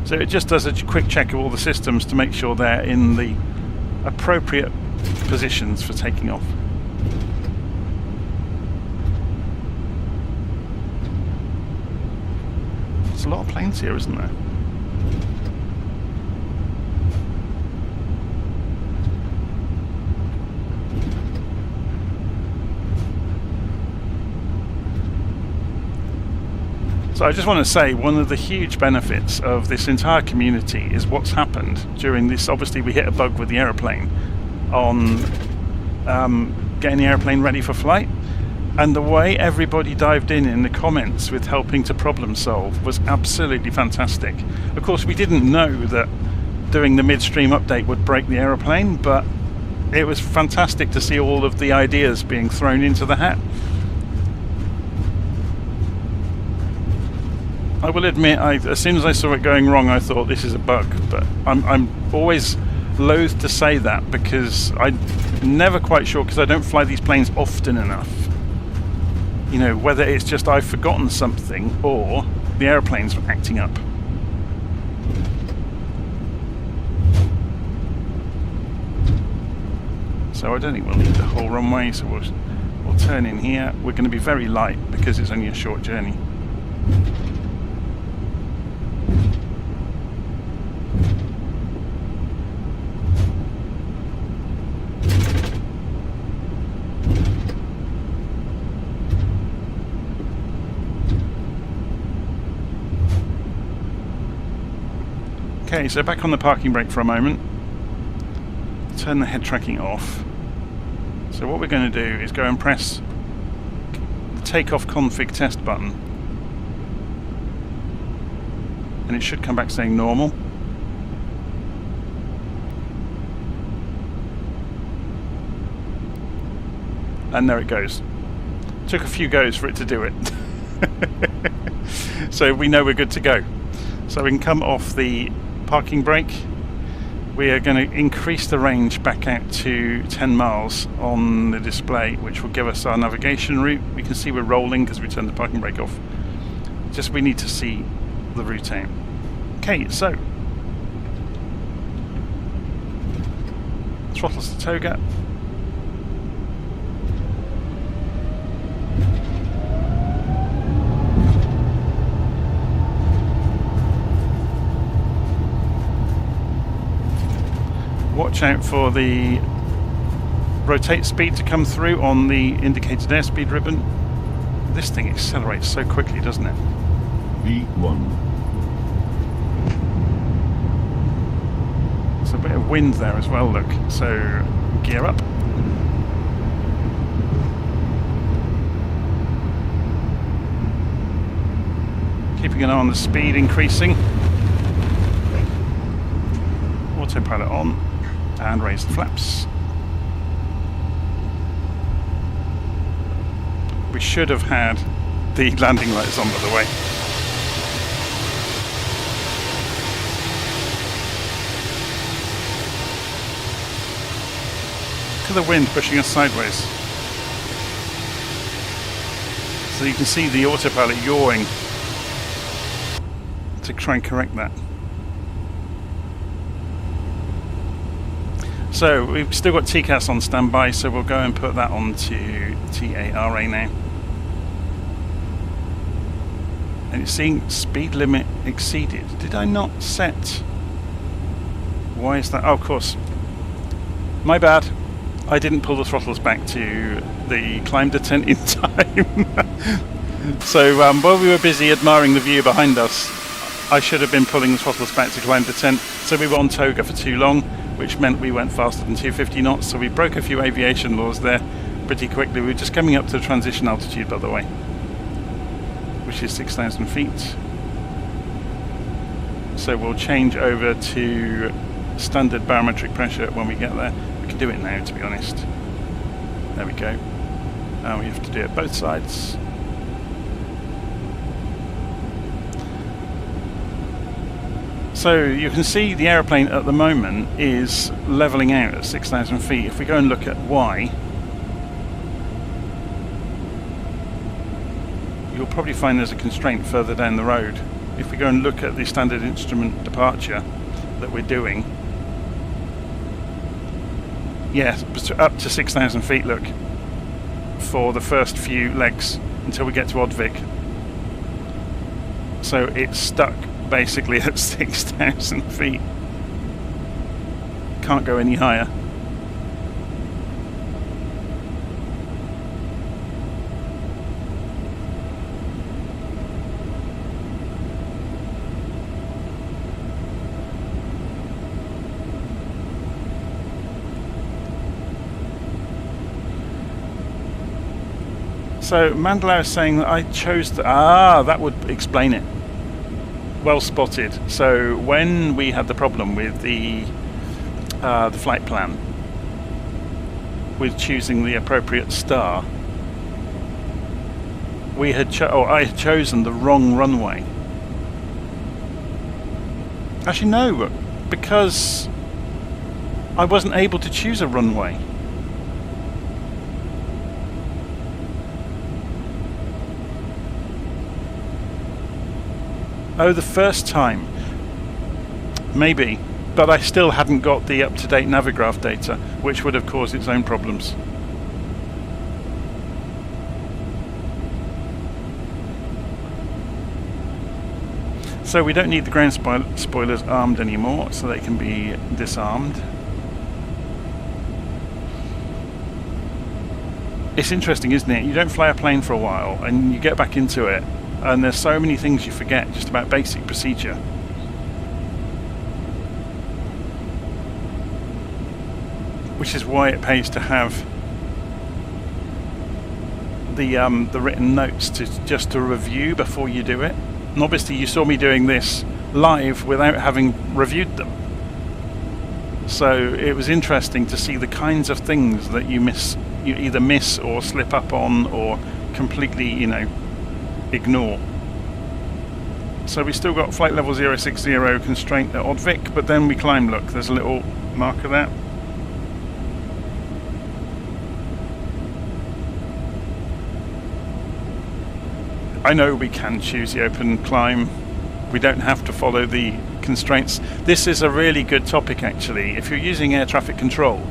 So it just does a quick check of all the systems to make sure they're in the appropriate positions for taking off. There's a lot of planes here, isn't there? So I just want to say one of the huge benefits of this entire community is what's happened during this. Obviously we hit a bug with the aeroplane on getting the aeroplane ready for flight, and the way everybody dived in the comments with helping to problem solve was absolutely fantastic. Of course we didn't know that doing the midstream update would break the aeroplane, but it was fantastic to see all of the ideas being thrown into the hat. I will admit, as soon as I saw it going wrong, I thought this is a bug, but I'm always loath to say that because I'm never quite sure, because I don't fly these planes often enough. You know, whether it's just I've forgotten something or the aeroplane's acting up. So I don't think we'll need the whole runway, so we'll turn in here. We're going to be very light because it's only a short journey. Okay, so back on the parking brake for a moment. Turn the head tracking off. So what we're going to do is go and press the takeoff config test button. And it should come back saying normal. And there it goes. Took a few goes for it to do it. So we know we're good to go. So we can come off the parking brake. We are going to increase the range back out to 10 miles on the display, which will give us our navigation route. We can see we're rolling because we turned the parking brake off. Just we need to see the route out. Okay, so throttles the toga. Watch out for the rotate speed to come through on the indicated airspeed ribbon. This thing accelerates so quickly, doesn't it? V1. There's a bit of wind there as well, look. So gear up. Keeping an eye on the speed increasing. Autopilot on. And raise the flaps. We should have had the landing lights on, by the way. Look at the wind pushing us sideways. So you can see the autopilot yawing to try and correct that. So we've still got TCAS on standby, so we'll go and put that onto TARA now. And it's saying speed limit exceeded. Did I not set? Why is that? Oh, of course. My bad. I didn't pull the throttles back to the climb descent in time. So while we were busy admiring the view behind us, I should have been pulling the throttles back to climb descent. So we were on toga for too long, which meant we went faster than 250 knots, so we broke a few aviation laws there pretty quickly. We were just coming up to the transition altitude, by the way, which is 6,000 feet. So we'll change over to standard barometric pressure when we get there. We can do it now, to be honest. There we go. Now we have to do it both sides. So you can see the aeroplane at the moment is levelling out at 6,000 feet. If we go and look at Y, you'll probably find there's a constraint further down the road. If we go and look at the standard instrument departure that we're doing, yeah, up to 6,000 feet, look, for the first few legs until we get to Gatwick. So it's stuck basically at 6,000 feet. Can't go any higher. So Mandela is saying that I chose that would explain it. Well spotted. So when we had the problem with the flight plan, with choosing the appropriate star, I had chosen the wrong runway. Actually no, because I wasn't able to choose a runway. Oh, the first time. Maybe. But I still hadn't got the up-to-date Navigraph data, which would have caused its own problems. So we don't need the ground spoilers armed anymore, so they can be disarmed. It's interesting, isn't it? You don't fly a plane for a while, and you get back into it, and there's so many things you forget just about basic procedure. Which is why it pays to have the written notes just to review before you do it. And obviously you saw me doing this live without having reviewed them. So it was interesting to see the kinds of things that you either miss or slip up on or completely, ignore. So we still got flight level 060 constraint at Gatwick, but then we climb. Look, there's a little marker there. I know we can choose the open climb. We don't have to follow the constraints. This is a really good topic actually. If you're using air traffic control,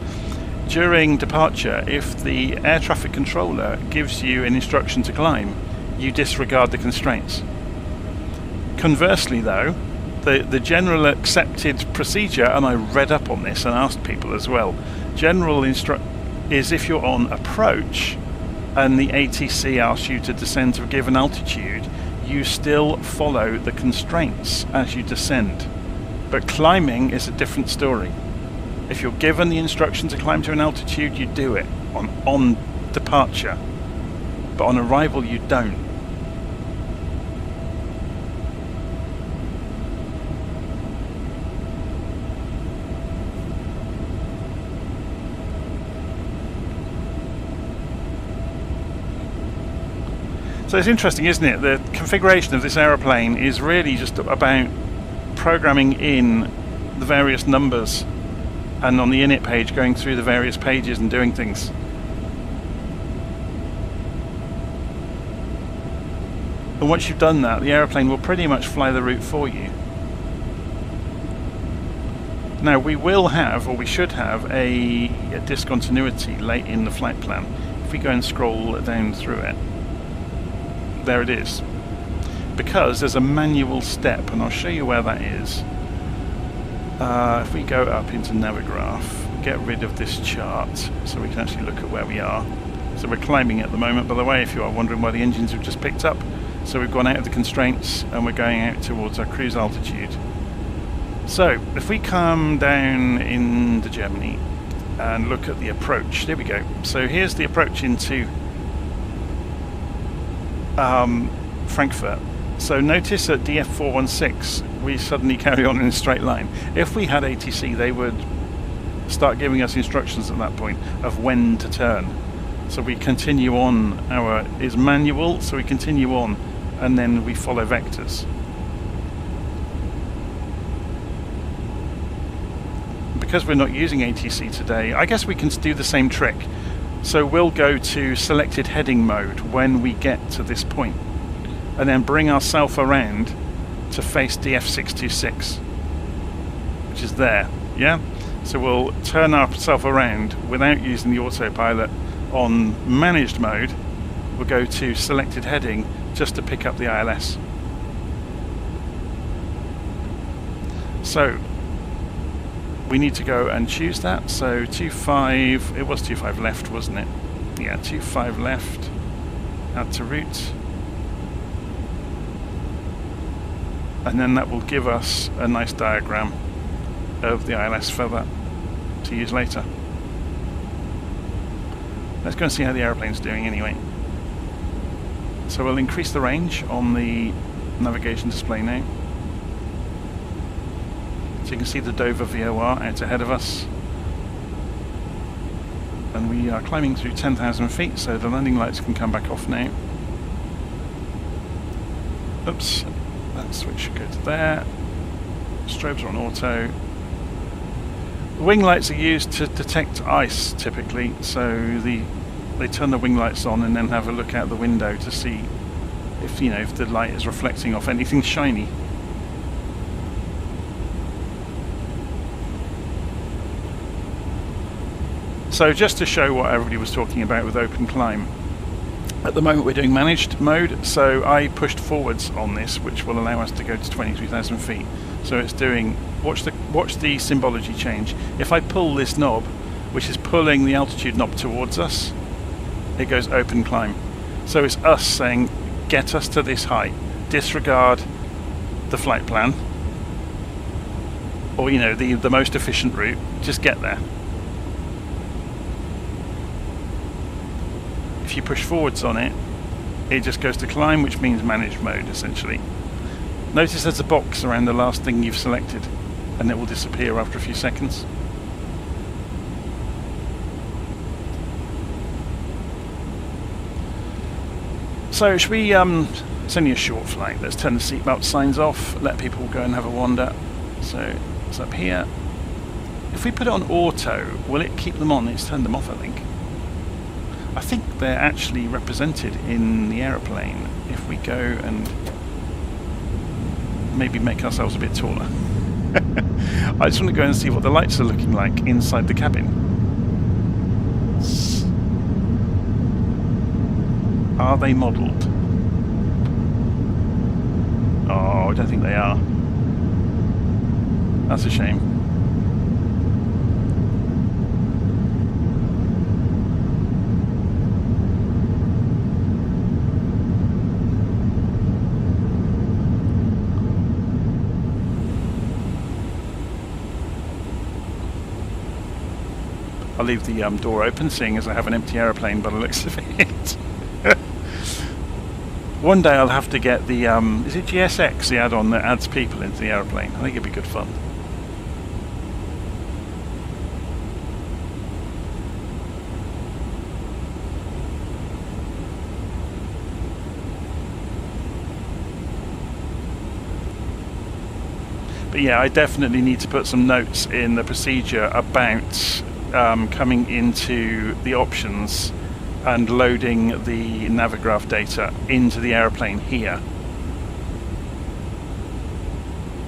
during departure, if the air traffic controller gives you an instruction to climb, you disregard the constraints. Conversely though, the general accepted procedure, and I read up on this and asked people as well, general is if you're on approach and the ATC asks you to descend to a given altitude, you still follow the constraints as you descend. But climbing is a different story. If you're given the instruction to climb to an altitude, you do it on departure, but on arrival you don't. So it's interesting, isn't it? The configuration of this aeroplane is really just about programming in the various numbers, and on the init page going through the various pages and doing things. And once you've done that, the aeroplane will pretty much fly the route for you. Now we will have, or we should have, a discontinuity late in the flight plan. If we go and scroll down through it, there it is. Because there's a manual step, and I'll show you where that is. If we go up into Navigraph, get rid of this chart so we can actually look at where we are. So we're climbing at the moment, by the way, if you are wondering why the engines have just picked up. So we've gone out of the constraints and we're going out towards our cruise altitude. So if we come down into Germany and look at the approach, there we go. So here's the approach into Frankfurt. So notice at DF416 we suddenly carry on in a straight line. If we had ATC, they would start giving us instructions at that point of when to turn. So we continue on, is manual, so we continue on and then we follow vectors. because we're not using ATC today, I guess we can do the same trick. So we'll go to selected heading mode when we get to this point, and then bring ourselves around to face the F626, which is there, yeah? So we'll turn ourselves around without using the autopilot on managed mode. We'll go to selected heading just to pick up the ILS. So we need to go and choose that. So 25, it was 25 left, wasn't it? Yeah, 25 left, add to route. And then that will give us a nice diagram of the ILS for that to use later. Let's go and see how the aeroplane's doing anyway. So we'll increase the range on the navigation display now. So you can see the Dover VOR out ahead of us. And we are climbing through 10,000 feet, so the landing lights can come back off now. Oops, that switch should go to there. Strobes are on auto. The wing lights are used to detect ice typically, so they turn the wing lights on and then have a look out the window to see if, you know, if the light is reflecting off anything shiny. So just to show what everybody was talking about with open climb, at the moment we're doing managed mode, so I pushed forwards on this, which will allow us to go to 23,000 feet. So it's doing, watch the symbology change. If I pull this knob, which is pulling the altitude knob towards us, it goes open climb. So it's us saying, get us to this height, disregard the flight plan, or, you know, the most efficient route, just get there. If you push forwards on it, it just goes to climb, which means managed mode essentially. Notice there's a box around the last thing you've selected, and it will disappear after a few seconds. So should we, it's only a short flight, let's turn the seatbelt signs off, let people go and have a wander. So it's up here. If we put it on auto, will it keep them on? It's turned them off, I think. I think they're actually represented in the aeroplane if we go and maybe make ourselves a bit taller. I just want to go and see what the lights are looking like inside the cabin. Are they modelled? Oh, I don't think they are. That's a shame. I'll leave the door open, seeing as I have an empty aeroplane by the looks of it. One day I'll have to get the, is it GSX, the add-on that adds people into the aeroplane? I think it'd be good fun. But yeah, I definitely need to put some notes in the procedure about coming into the options and loading the Navigraph data into the aeroplane here.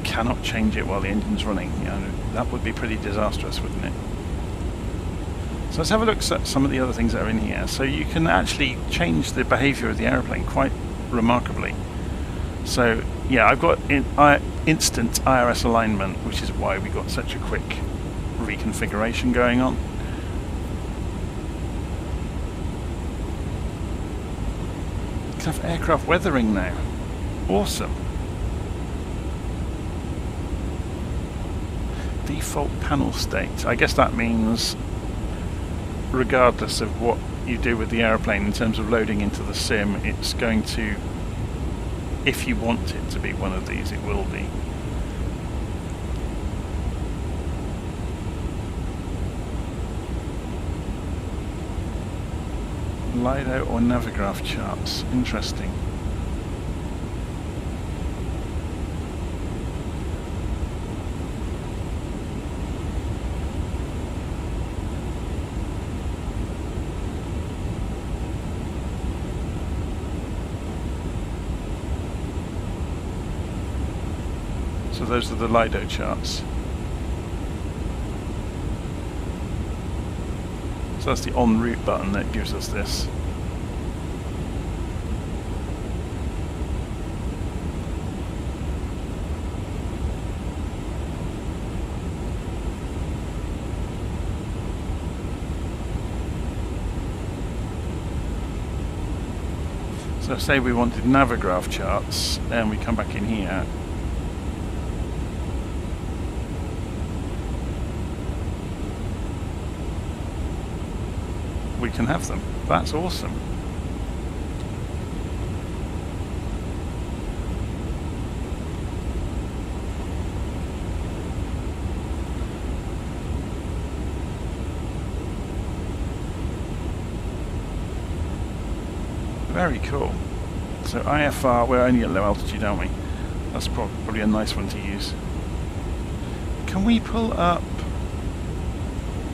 Cannot change it while the engine's running. You know, that would be pretty disastrous, wouldn't it? So let's have a look at some of the other things that are in here. So you can actually change the behavior of the aeroplane quite remarkably. So yeah, I've got instant IRS alignment, which is why we got such a quick reconfiguration going on. You can have aircraft weathering now. Awesome. Default panel state. I guess that means regardless of what you do with the aeroplane in terms of loading into the sim, it's going to, if you want it to be one of these, it will be. Lido or Navigraph charts. Interesting. So those are the Lido charts. So that's the en route button that gives us this. So say we wanted Navigraph charts, and we come back in here. We can have them. That's awesome. Very cool. So IFR, we're only at low altitude, aren't we? That's probably a nice one to use. Can we pull up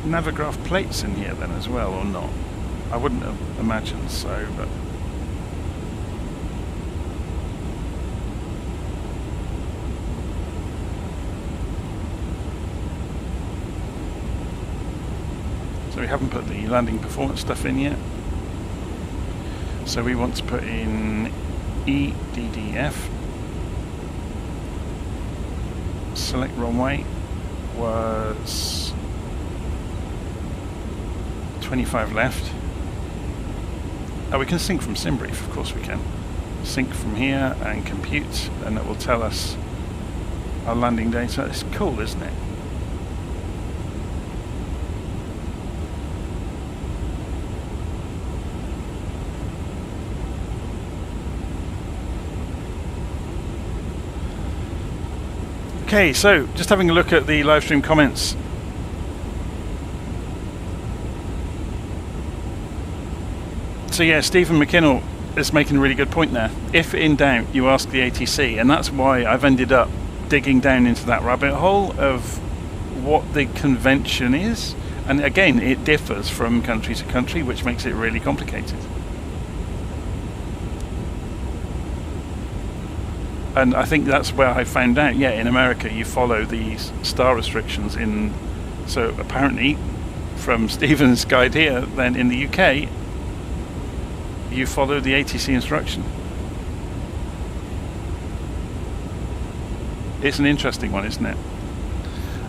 Navigraph plates in here then as well, or not? I wouldn't have imagined so, but... So we haven't put the landing performance stuff in yet. So we want to put in EDDF. Select runway was 25 left. Oh, we can sync from SimBrief, of course we can. Sync from here and compute, and it will tell us our landing data. It's cool, isn't it? Okay, so just having a look at the live stream comments. So yeah, Stephen McKinnell is making a really good point there. If in doubt, you ask the ATC, and that's why I've ended up digging down into that rabbit hole of what the convention is. And again, it differs from country to country, which makes it really complicated. And I think that's where I found out, yeah, in America you follow these star restrictions in, so apparently from Stephen's guide here, then in the UK you follow the ATC instruction. It's an interesting one, isn't it?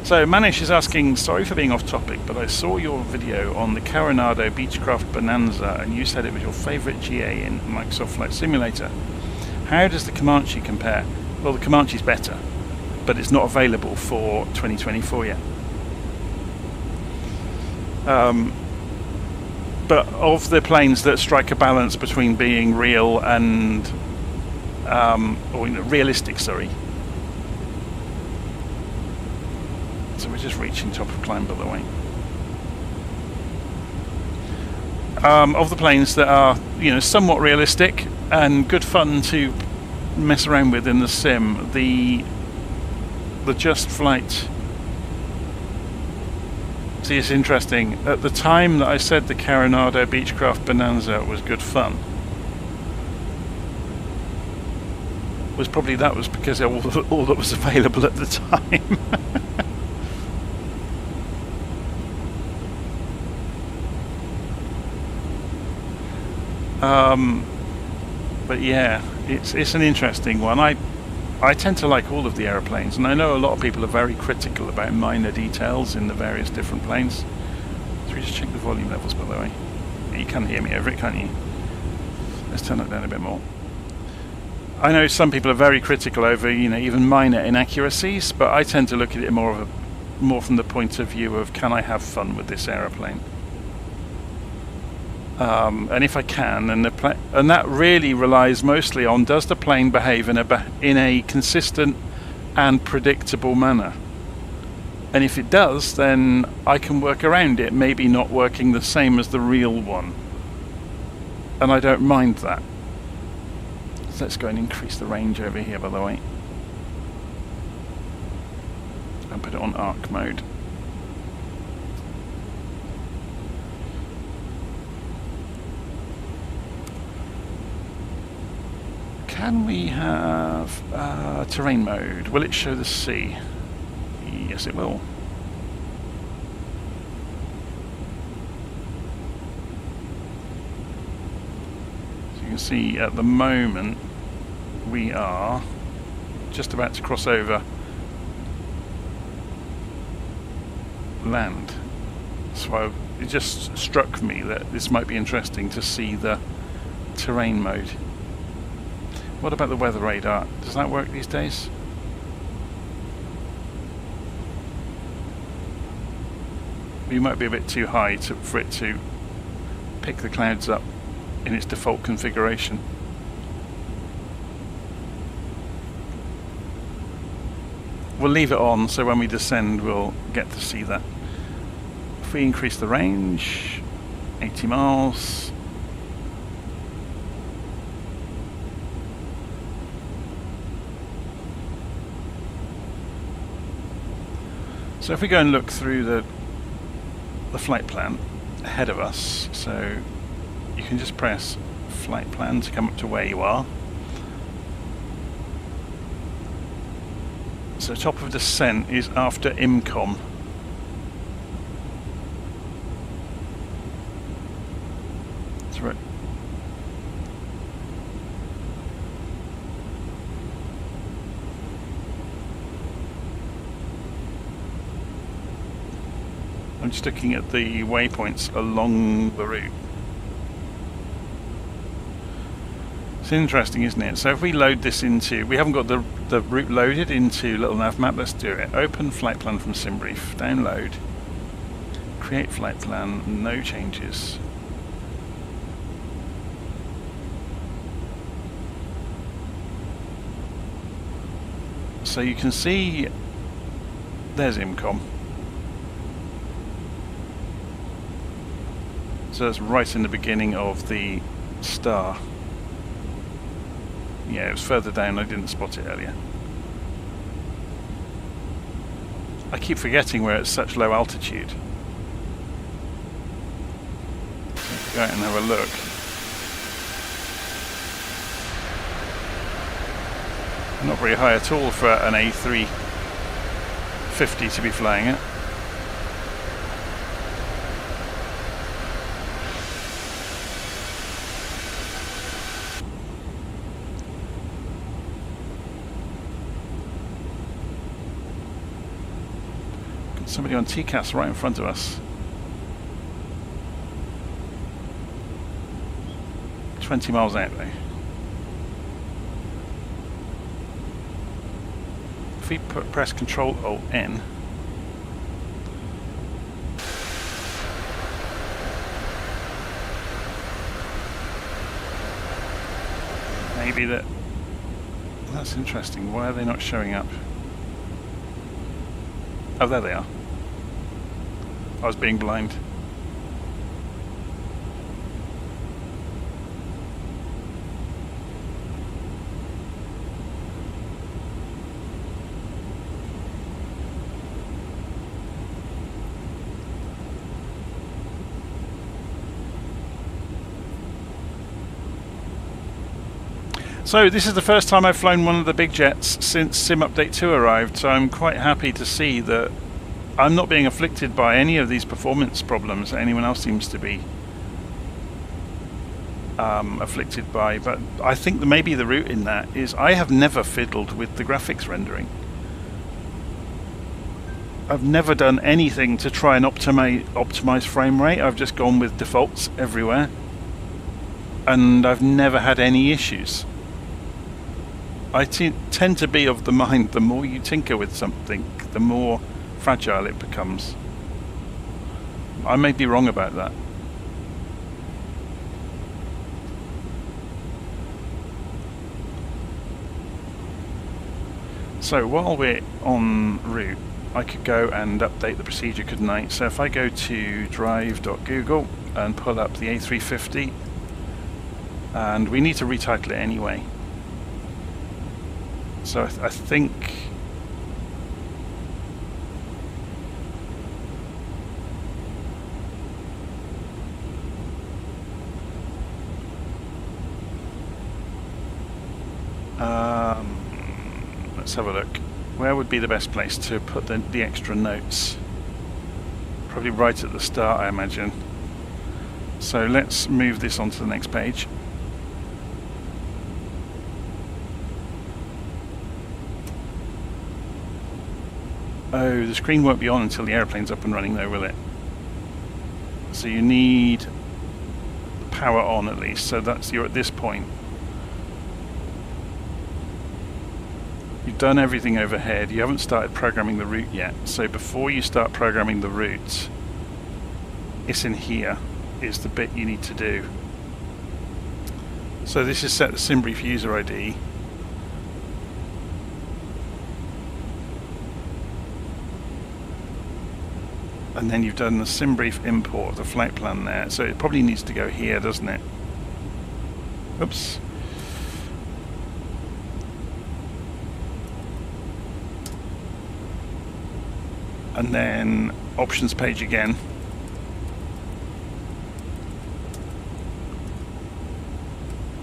So Manish is asking, sorry for being off topic, but I saw your video on the Coronado Beechcraft Bonanza and you said it was your favourite GA in Microsoft Flight Simulator. How does the Comanche compare? Well, the Comanche's better, but it's not available for 2024 yet. But of the planes that strike a balance between being real and realistic, sorry. So we're just reaching top of climb, by the way. Of the planes that are, somewhat realistic and good fun to mess around with in the sim, the Just Flight. See, it's interesting. At the time that I said the Coronado Beechcraft Bonanza was good fun, that was because all that was available at the time. But yeah, it's an interesting one. I tend to like all of the aeroplanes, and I know a lot of people are very critical about minor details in the various different planes. So we just check the volume levels, by the way. You can hear me over it, can't you? Let's turn it down a bit more. I know some people are very critical over, even minor inaccuracies, but I tend to look at it more from the point of view of, can I have fun with this aeroplane? And if I can, and that really relies mostly on, does the plane behave in a consistent and predictable manner? And if it does, then I can work around it, maybe not working the same as the real one. And I don't mind that. So let's go and increase the range over here, by the way. And put it on arc mode. Can we have terrain mode? Will it show the sea? Yes, it will. So you can see at the moment we are just about to cross over land. So it just struck me that this might be interesting to see the terrain mode. What about the weather radar? Does that work these days? You might be a bit too high for it to pick the clouds up in its default configuration. We'll leave it on so when we descend we'll get to see that. If we increase the range, 80 miles. So if we go and look through the flight plan ahead of us, so you can just press flight plan to come up to where you are. So top of descent is after IMCOM. That's right. I'm just looking at the waypoints along the route. It's interesting, isn't it? So if we load this into, we haven't got the route loaded into LittleNavMap. Let's do it. Open flight plan from SimBrief. Download. Create flight plan. No changes. So you can see there's IMCOM. So that's right in the beginning of the star. Yeah, it was further down, I didn't spot it earlier. I keep forgetting we're at such low altitude. So go out and have a look. Not very high at all for an A350 to be flying at. Somebody on TCAS right in front of us. 20 miles out though. If we press Control Alt N, maybe that's interesting. Why are they not showing up? Oh, there they are. I was being blind. So this is the first time I've flown one of the big jets since Sim Update 2 arrived, so I'm quite happy to see that I'm not being afflicted by any of these performance problems that anyone else seems to be afflicted by. But I think that maybe the root in that is I have never fiddled with the graphics rendering. I've never done anything to try and optimize frame rate. I've just gone with defaults everywhere, and I've never had any issues. I tend to be of the mind the more you tinker with something, the more fragile it becomes. I may be wrong about that. So while we're en route, I could go and update the procedure, couldn't I? So if I go to drive.google and pull up the A350, and we need to retitle it anyway. So I think Let's have a look. Where would be the best place to put the extra notes? Probably right at the start, I imagine. So let's move this onto the next page. Oh, the screen won't be on until the airplane's up and running though, will it? So you need power on at least, so you're at this point. You've done everything overhead, you haven't started programming the route yet, so before you start programming the route, it's in here, is the bit you need to do. So this is set the SimBrief user ID. And then you've done the SimBrief import of the flight plan there, so it probably needs to go here, doesn't it? Oops. And then options page again.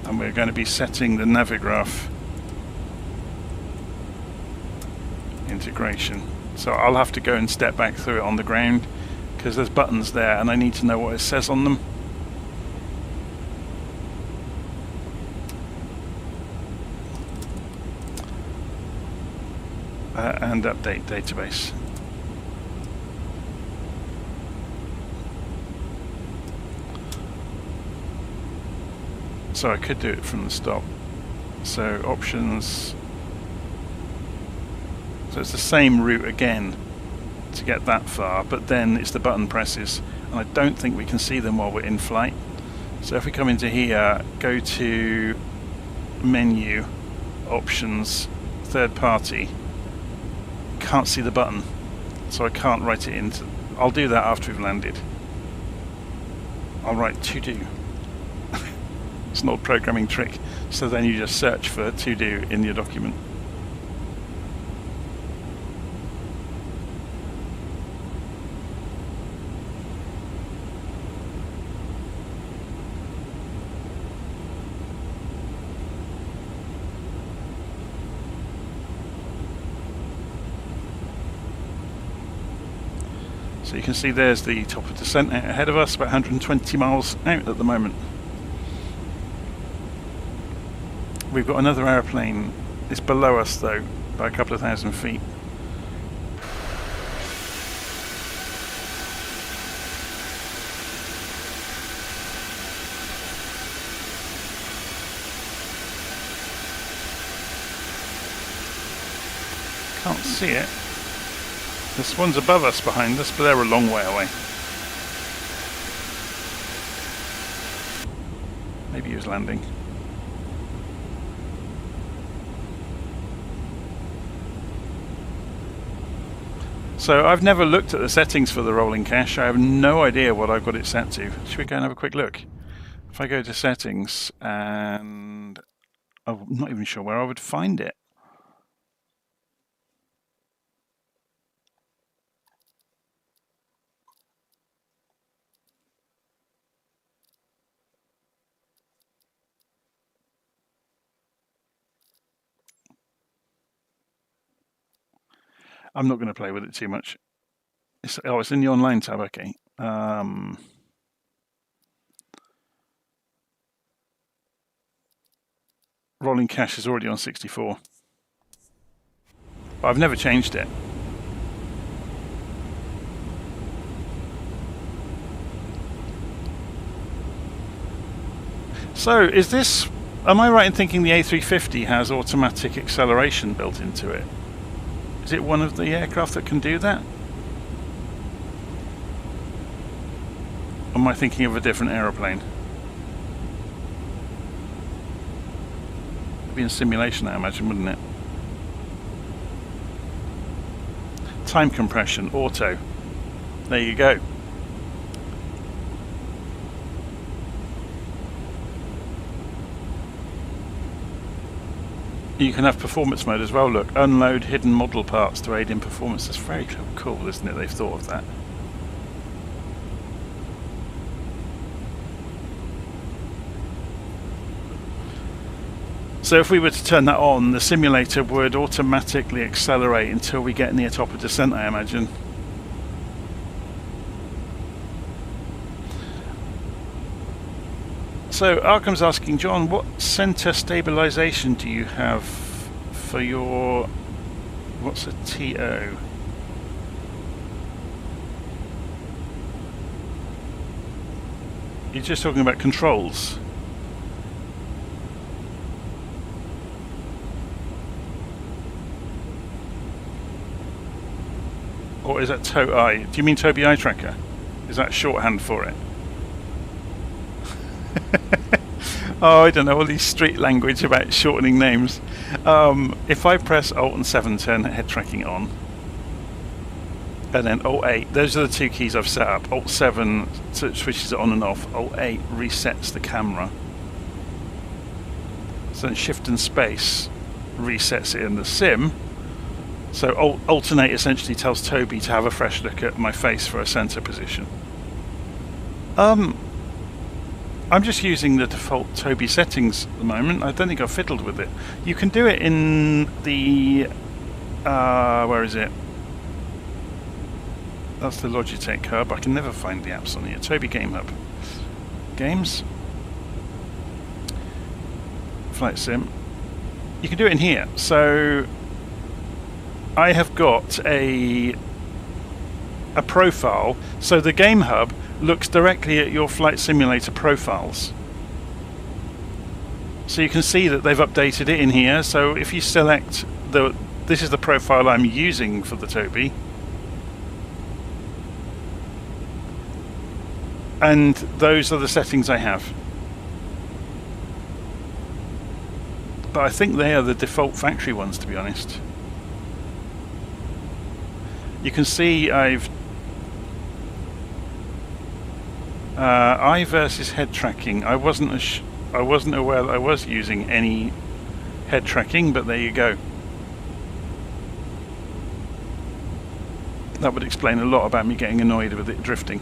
And we're going to be setting the Navigraph integration. So I'll have to go and step back through it on the ground because there's buttons there and I need to know what it says on them. And update database. So I could do it from the stop. So options. So it's the same route again to get that far, but then it's the button presses, and I don't think we can see them while we're in flight. So if we come into here, go to menu, options, third party, can't see the button, so I can't write it into. I'll do that after we've landed. I'll write to do. It's an old programming trick. So then you just search for to do in your document. So you can see there's the top of descent out ahead of us, about 120 miles out at the moment. We've got another aeroplane. It's below us though, by a couple of thousand feet. Can't see it. This one's above us, behind us, but they're a long way away. Maybe he was landing. So I've never looked at the settings for the rolling cache. I have no idea what I've got it set to. Should we go and have a quick look? If I go to settings, and I'm not even sure where I would find it. I'm not going to play with it too much. It's in the online tab, okay. Rolling cache is already on 64. But I've never changed it. So is this, am I right in thinking the A350 has automatic acceleration built into it? Is it one of the aircraft that can do that? Or am I thinking of a different aeroplane? It'd be in simulation, I imagine, wouldn't it? Time compression, auto. There you go. You can have performance mode as well, look. Unload hidden model parts to aid in performance. That's very cool, isn't it? They've thought of that. So if we were to turn that on, the simulator would automatically accelerate until we get near top of descent, I imagine. So Arkham's asking, John, what center stabilization do you have for your, what's a TO? You're just talking about controls. Or is that Tobii? Do you mean Tobii Eye Tracker? Is that shorthand for it? Oh, I don't know, all these street language about shortening names. If I press Alt and 7, turn head tracking on, and then Alt 8, those are the two keys I've set up. Alt 7 switches it on and off, Alt 8 resets the camera. So then Shift and Space resets it in the sim. So alternate essentially tells Tobii to have a fresh look at my face for a center position. I'm just using the default Tobii settings at the moment. I don't think I've fiddled with it. You can do it in the where is it? That's the Logitech hub. I can never find the apps on here. Tobii Game Hub. Games. Flight Sim. You can do it in here. So I have got a profile. So the Game Hub looks directly at your flight simulator profiles. So you can see that they've updated it in here. So if you select this is the profile I'm using for the Tobii. And those are the settings I have. But I think they are the default factory ones, to be honest. You can see I've eye versus head tracking. I wasn't aware that I was using any head tracking, but there you go. That would explain a lot about me getting annoyed with it drifting.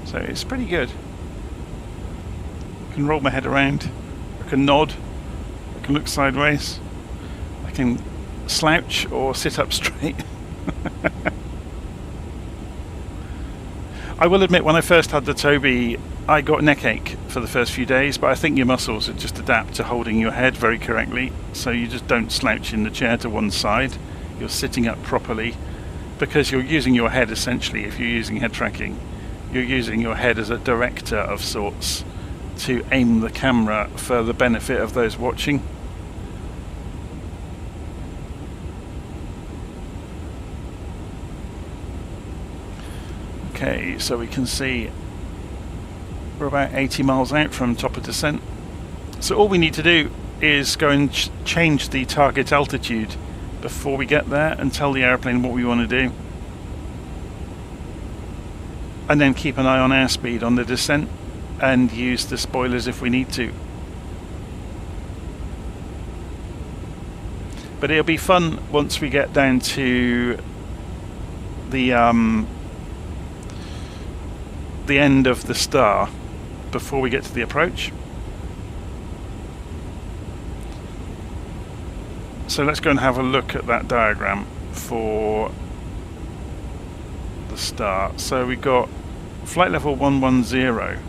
So it's pretty good. I can roll my head around, I can nod, I can look sideways, I can slouch or sit up straight. I will admit, when I first had the Tobii, I got neck ache for the first few days, but I think your muscles just adapt to holding your head very correctly, so you just don't slouch in the chair to one side. You're sitting up properly, because you're using your head essentially. If you're using head tracking, you're using your head as a director of sorts to aim the camera for the benefit of those watching. Okay, so we can see we're about 80 miles out from top of descent. So all we need to do is go and change the target altitude before we get there and tell the airplane what we want to do. And then keep an eye on airspeed on the descent and use the spoilers if we need to. But it'll be fun once we get down to the end of the star before we get to the approach. So let's go and have a look at that diagram for the star. So we got flight level 110.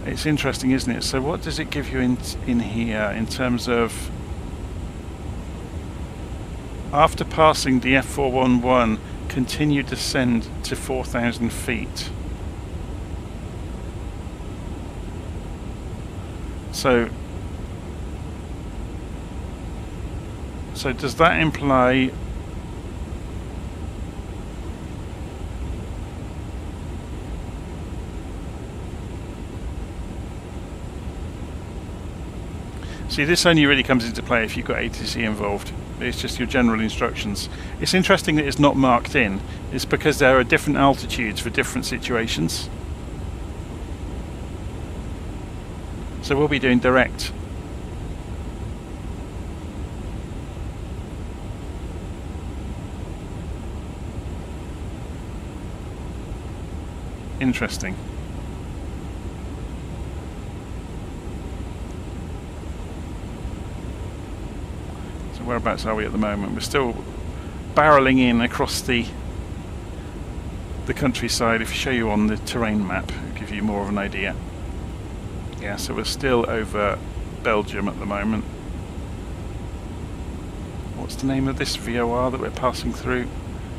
It's interesting, isn't it? So what does it give you in here in terms of after passing the F411, continue descend to 4,000 feet. So does that imply see, this only really comes into play if you've got ATC involved. It's just your general instructions. It's interesting that it's not marked in. It's because there are different altitudes for different situations. So we'll be doing direct. interesting. So whereabouts are we at the moment? We're still barreling in across the countryside. If I show you on the terrain map, it'll give you more of an idea. Yeah, so we're still over Belgium at the moment. What's the name of this VOR that we're passing through?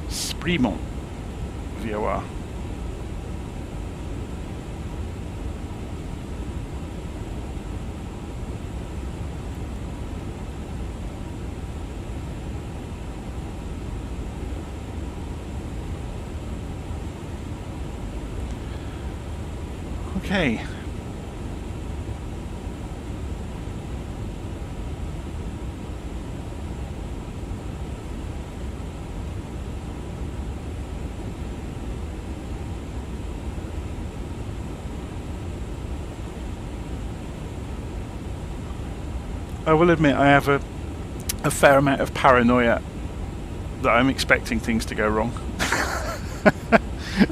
Sprimont VOR. Okay. I will admit I have a fair amount of paranoia that I'm expecting things to go wrong.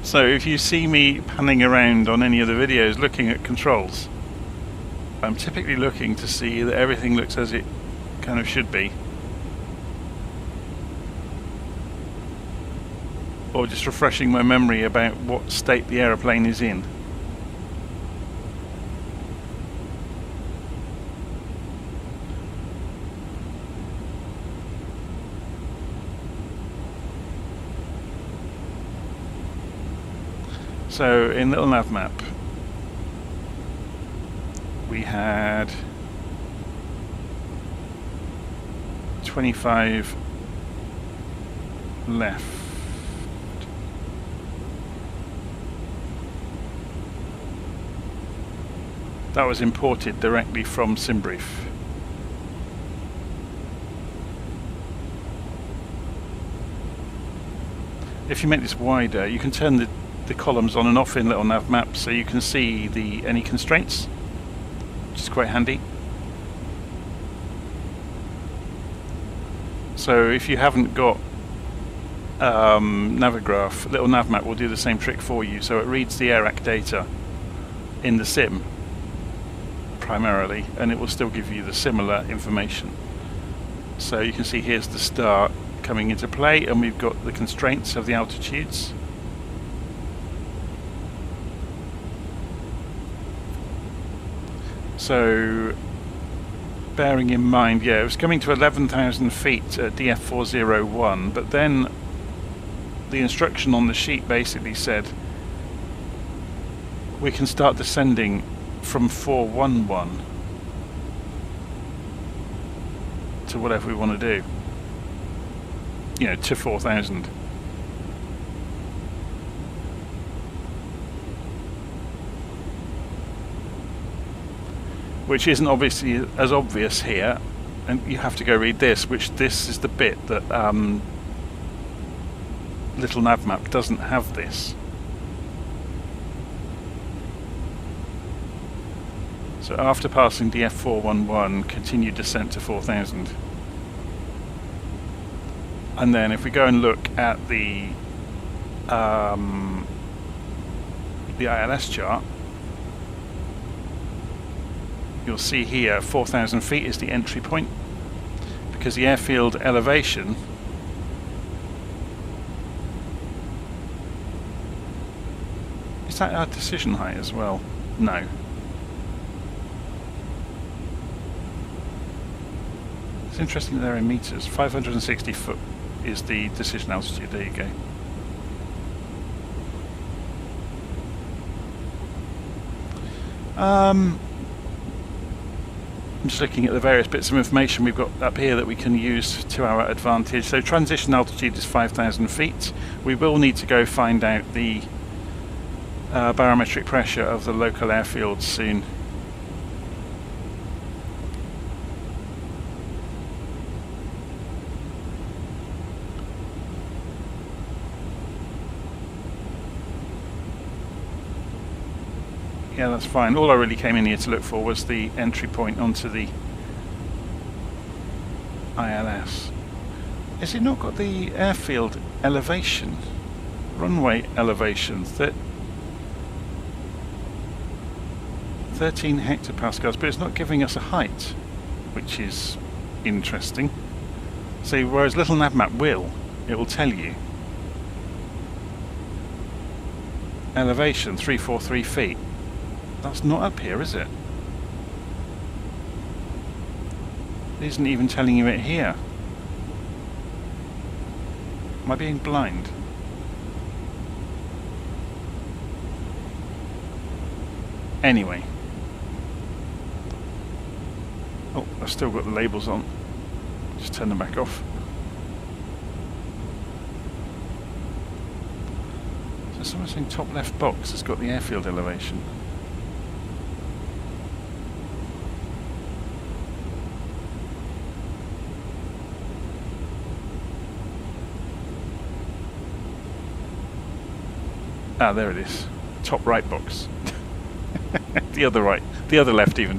So if you see me panning around on any of the videos looking at controls, I'm typically looking to see that everything looks as it kind of should be. Or just refreshing my memory about what state the aeroplane is in. So in LittleNavMap, we had 25 left. That was imported directly from SimBrief. If you make this wider, you can turn the columns on and off in LittleNavMap so you can see any constraints, which is quite handy. So if you haven't got Navigraph, LittleNavMap will do the same trick for you. So it reads the AirAC data in the sim primarily, and it will still give you the similar information. So you can see here's the star coming into play, and we've got the constraints of the altitudes. So, bearing in mind, yeah, it was coming to 11,000 feet at DF401, but then the instruction on the sheet basically said we can start descending from 411 to whatever we want to do, you know, to 4,000. Which isn't obviously as obvious here, and you have to go read this, this is the bit that LittleNavMap doesn't have this. So after passing DF411, continue descent to 4,000. And then if we go and look at the ILS chart, you'll see here 4,000 feet is the entry point, because the airfield elevation is that our decision height as well? No. It's interesting that they're in meters. 560 foot is the decision altitude. There you go. I'm just looking at the various bits of information we've got up here that we can use to our advantage. So transition altitude is 5,000 feet. We will need to go find out the barometric pressure of the local airfield soon. Yeah, that's fine. All I really came in here to look for was the entry point onto the ILS. Has it not got the airfield elevation? Runway elevation. 13 hectopascals, but it's not giving us a height, which is interesting. So whereas LittleNavMap it will tell you. Elevation 343 feet. That's not up here, is it? It isn't even telling you it here. Am I being blind? Anyway. Oh, I've still got the labels on. Just turn them back off. So someone saying top left box has got the airfield elevation. Ah, there it is. Top right box. The other right. The other left even.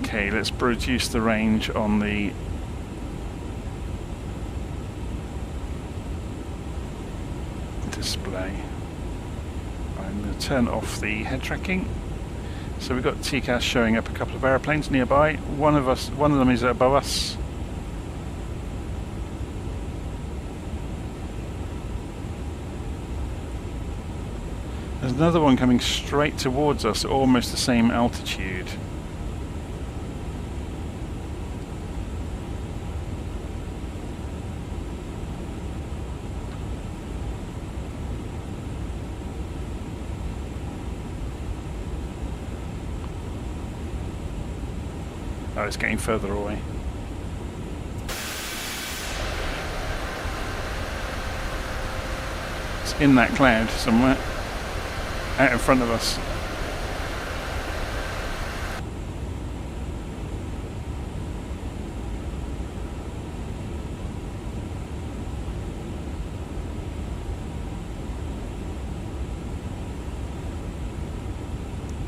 Okay, let's reduce the range on the display. I'm going to turn off the head tracking. So we've got TCAS showing up a couple of aeroplanes nearby. One of them is above us. There's another one coming straight towards us at almost the same altitude. Oh, it's getting further away. It's in that cloud somewhere, out in front of us.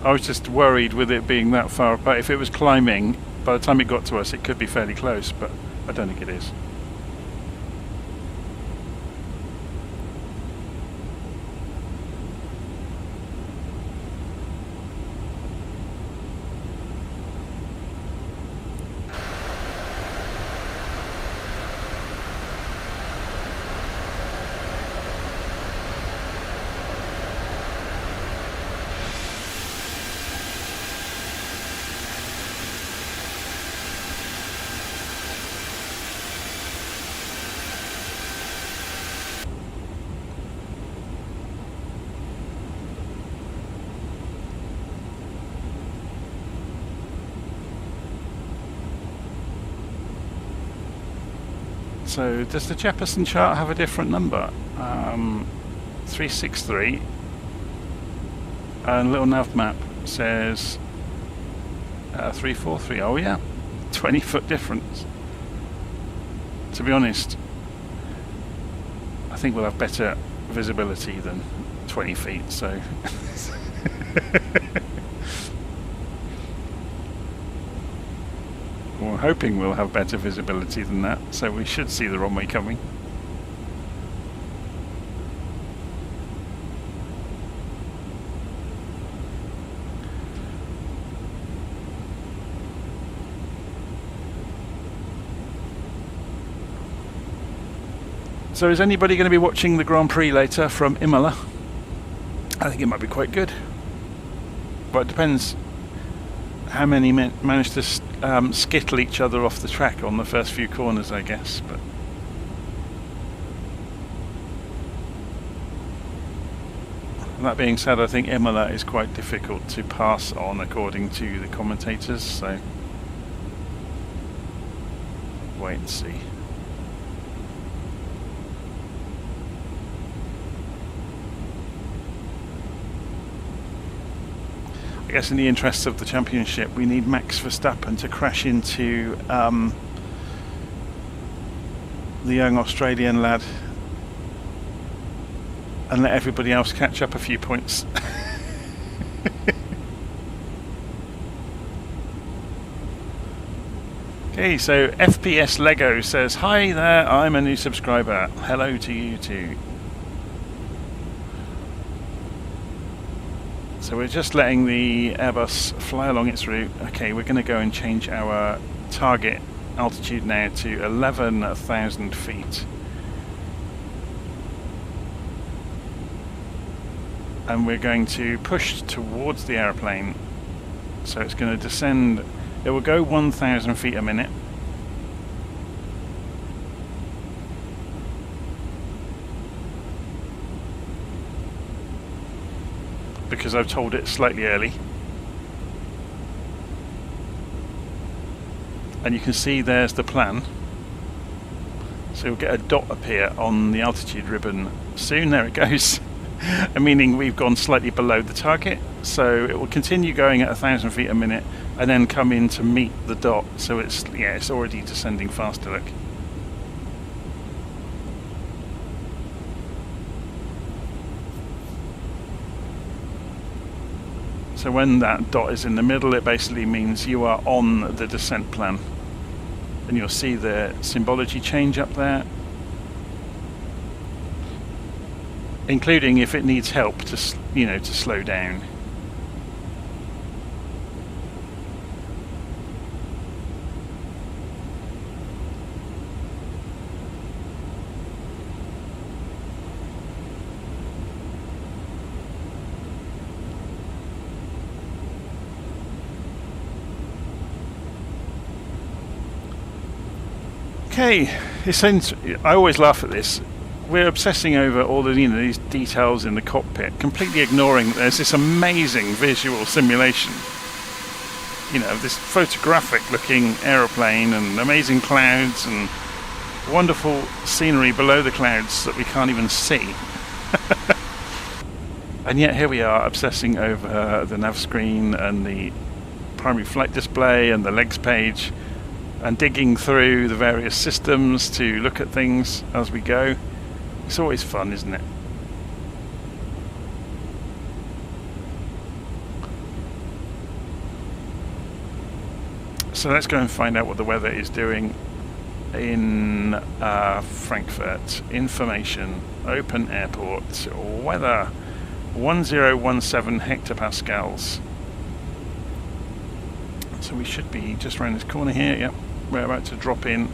I was just worried with it being that far apart. If it was climbing, by the time it got to us, it could be fairly close, but I don't think it is. So does the Jefferson chart have a different number? 363, and LittleNavMap says 343. Oh yeah, 20-foot difference. To be honest, I think we'll have better visibility than 20 feet, so we're hoping we'll have better visibility than that, so we should see the runway coming. So is anybody going to be watching the Grand Prix later from Imola? I think it might be quite good, but it depends how many manage to skittle each other off the track on the first few corners, I guess. But that being said, I think Imola is quite difficult to pass on according to the commentators, so wait and see. I guess in the interests of the championship, we need Max Verstappen to crash into the young Australian lad and let everybody else catch up a few points. Okay, so FPS Lego says, hi there, I'm a new subscriber. Hello to you too. So we're just letting the Airbus fly along its route. Okay, we're going to go and change our target altitude now to 11,000 feet. And we're going to push towards the aeroplane. So it's going to descend. It will go 1,000 feet a minute. Because I've told it slightly early. And you can see there's the plan. So you'll get a dot appear on the altitude ribbon soon. There it goes. Meaning we've gone slightly below the target. So it will continue going at 1,000 feet a minute and then come in to meet the dot. So it's already descending faster, look. So when that dot is in the middle, it basically means you are on the descent plan. And you'll see the symbology change up there. Including if it needs help to slow down. Okay, I always laugh at this. We're obsessing over all the these details in the cockpit, completely ignoring that there's this amazing visual simulation. This photographic-looking aeroplane and amazing clouds and wonderful scenery below the clouds that we can't even see. And yet here we are obsessing over the nav screen and the primary flight display and the legs page, and digging through the various systems to look at things as we go. It's always fun, isn't it? So let's go and find out what the weather is doing in Frankfurt. Information, open airport, weather, 1017 hectopascals. So we should be just around this corner here. Yep, we're about to drop in.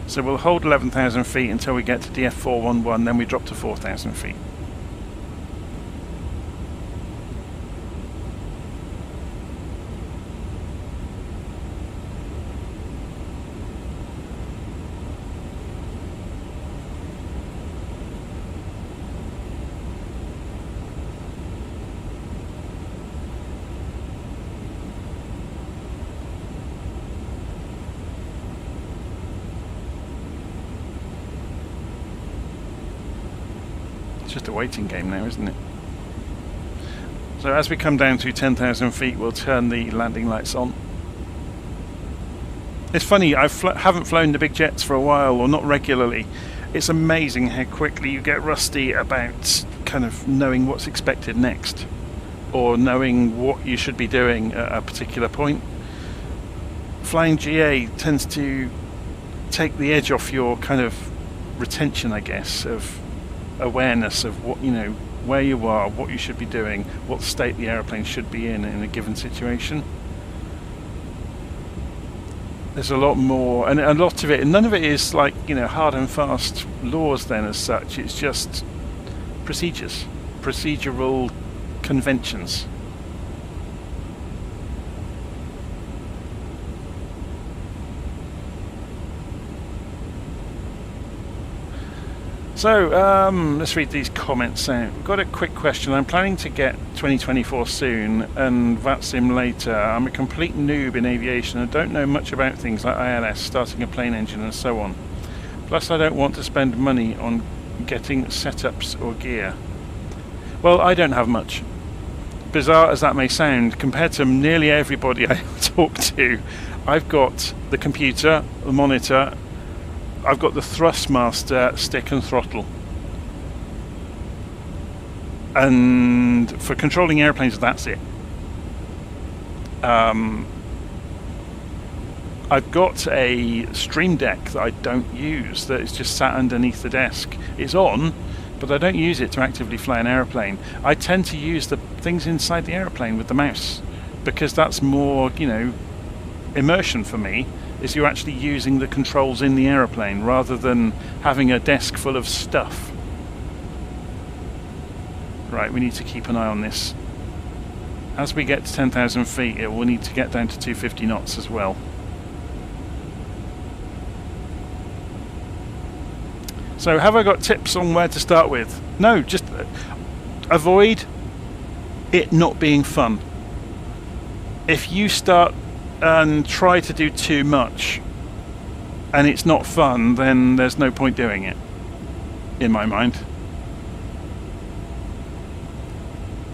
So we'll hold 11,000 feet until we get to DF411, then we drop to 4,000 feet. Just a waiting game now, isn't it? So as we come down to 10,000 feet, we'll turn the landing lights on. It's funny, I haven't flown the big jets for a while, or not regularly. It's amazing how quickly you get rusty about kind of knowing what's expected next, or knowing what you should be doing at a particular point. Flying GA tends to take the edge off your kind of retention, I guess, of awareness of what where you are, what you should be doing, what state the aeroplane should be in a given situation. There's a lot more, and a lot of it, and none of it is like hard and fast laws then as such. It's just procedural conventions. So, let's read these comments out. We've got a quick question. I'm planning to get 2024 soon and VATSIM later. I'm a complete noob in aviation and don't know much about things like ILS, starting a plane engine and so on. Plus I don't want to spend money on getting setups or gear. Well, I don't have much. Bizarre as that may sound, compared to nearly everybody I talk to, I've got the computer, the monitor, I've got the Thrustmaster stick and throttle. And for controlling airplanes, that's it. I've got a Stream Deck that I don't use, that is just sat underneath the desk. It's on, but I don't use it to actively fly an aeroplane. I tend to use the things inside the aeroplane with the mouse, because that's more, you know, immersion for me, is you're actually using the controls in the aeroplane rather than having a desk full of stuff. Right, we need to keep an eye on this. As we get to 10,000 feet, it will need to get down to 250 knots as well. So have I got tips on where to start with? No, just avoid it not being fun. If you start and try to do too much and it's not fun, then there's no point doing it, in my mind.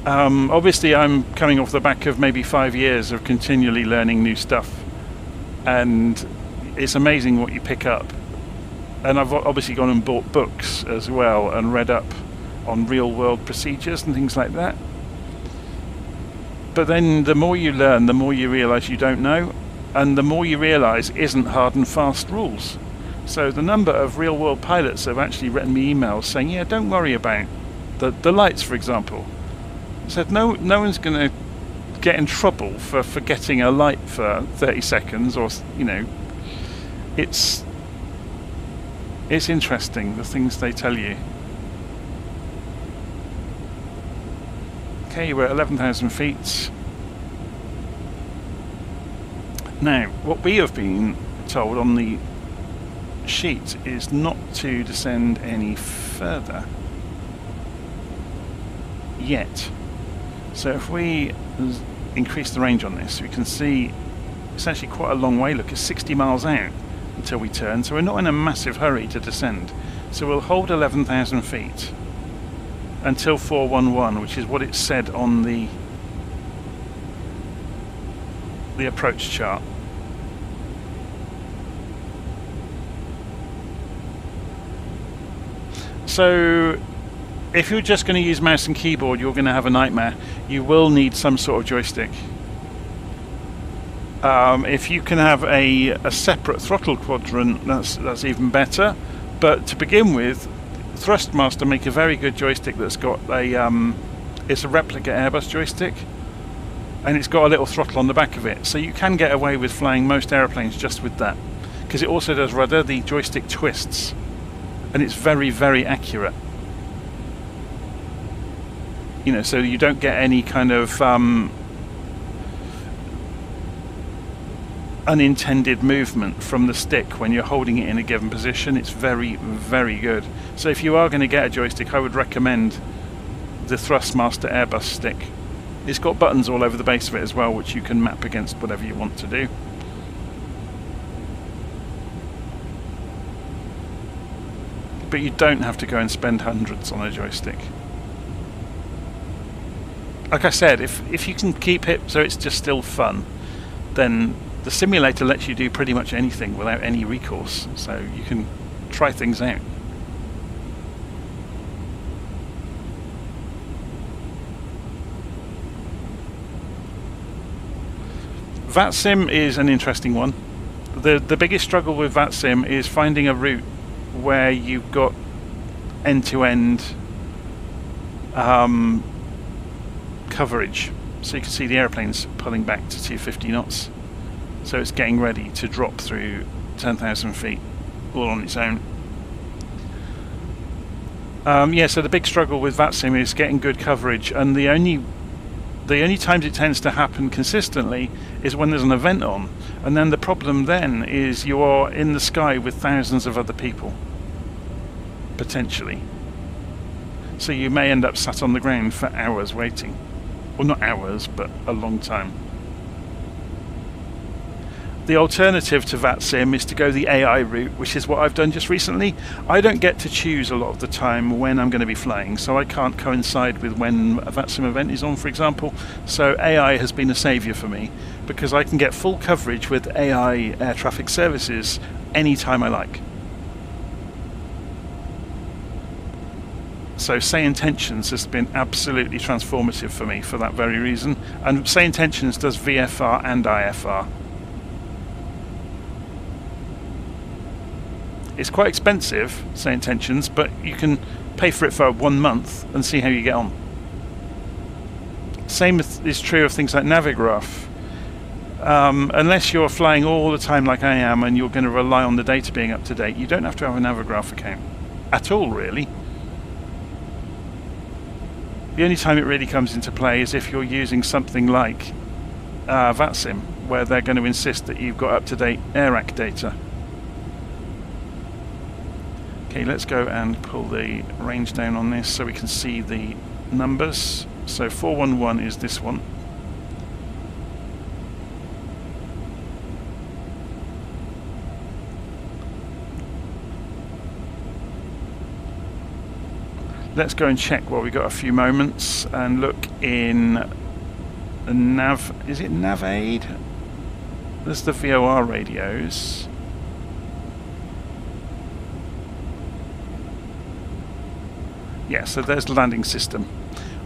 Obviously I'm coming off the back of maybe 5 years of continually learning new stuff, and it's amazing what you pick up. And I've obviously gone and bought books as well and read up on real world procedures and things like that. But then the more you learn, the more you realise you don't know, and the more you realise isn't hard and fast rules. So the number of real world pilots have actually written me emails saying, yeah, don't worry about the lights, for example. I said, no one's going to get in trouble for forgetting a light for 30 seconds, or, you know, it's interesting, the things they tell you. Okay, we're at 11,000 feet. Now, what we have been told on the sheet is not to descend any further yet. So if we increase the range on this, we can see it's actually quite a long way. Look, it's 60 miles out until we turn, so we're not in a massive hurry to descend. So we'll hold 11,000 feet until 411, which is what it said on the approach chart. So if you're just going to use mouse and keyboard, you're going to have a nightmare. You will need some sort of joystick. If you can have a separate throttle quadrant, that's even better. But to begin with, Thrustmaster make a very good joystick that's got it's a replica Airbus joystick, and it's got a little throttle on the back of it. So you can get away with flying most aeroplanes just with that, because it also does rudder. The joystick twists, and it's very, very accurate. You know, so you don't get any kind of unintended movement from the stick when you're holding it in a given position. It's very, very good. So if you are going to get a joystick, I would recommend the Thrustmaster Airbus stick. It's got buttons all over the base of it as well, which you can map against whatever you want to do. But you don't have to go and spend hundreds on a joystick. Like I said, if you can keep it so it's just still fun, then the simulator lets you do pretty much anything without any recourse, so you can try things out. VATSIM is an interesting one. The biggest struggle with VATSIM is finding a route where you've got end-to-end coverage, so you can see the airplane's pulling back to 250 knots. So it's getting ready to drop through 10,000 feet all on its own. Yeah, so the big struggle with VATSIM is getting good coverage, and the only times it tends to happen consistently is when there's an event on, and then the problem then is you are in the sky with thousands of other people, potentially. So you may end up sat on the ground for hours waiting. Well, not hours, but a long time. The alternative to VATSIM is to go the AI route, which is what I've done just recently. I don't get to choose a lot of the time when I'm going to be flying, so I can't coincide with when a VATSIM event is on, for example. So AI has been a saviour for me, because I can get full coverage with AI air traffic services anytime I like. So Say Intentions has been absolutely transformative for me for that very reason. And Say Intentions does VFR and IFR. It's quite expensive, say intentions, but you can pay for it for 1 month and see how you get on. Same is true of things like Navigraph. Unless you're flying all the time like I am and you're going to rely on the data being up to date, you don't have to have a Navigraph account at all, really. The only time it really comes into play is if you're using something like VATSIM, where they're going to insist that you've got up-to-date AirAC data. Okay, let's go and pull the range down on this so we can see the numbers. So 411 is this one. Let's go and check while we've got a few moments and look in the nav. Is it NavAid? There's the VOR radios. Yeah, so there's the landing system.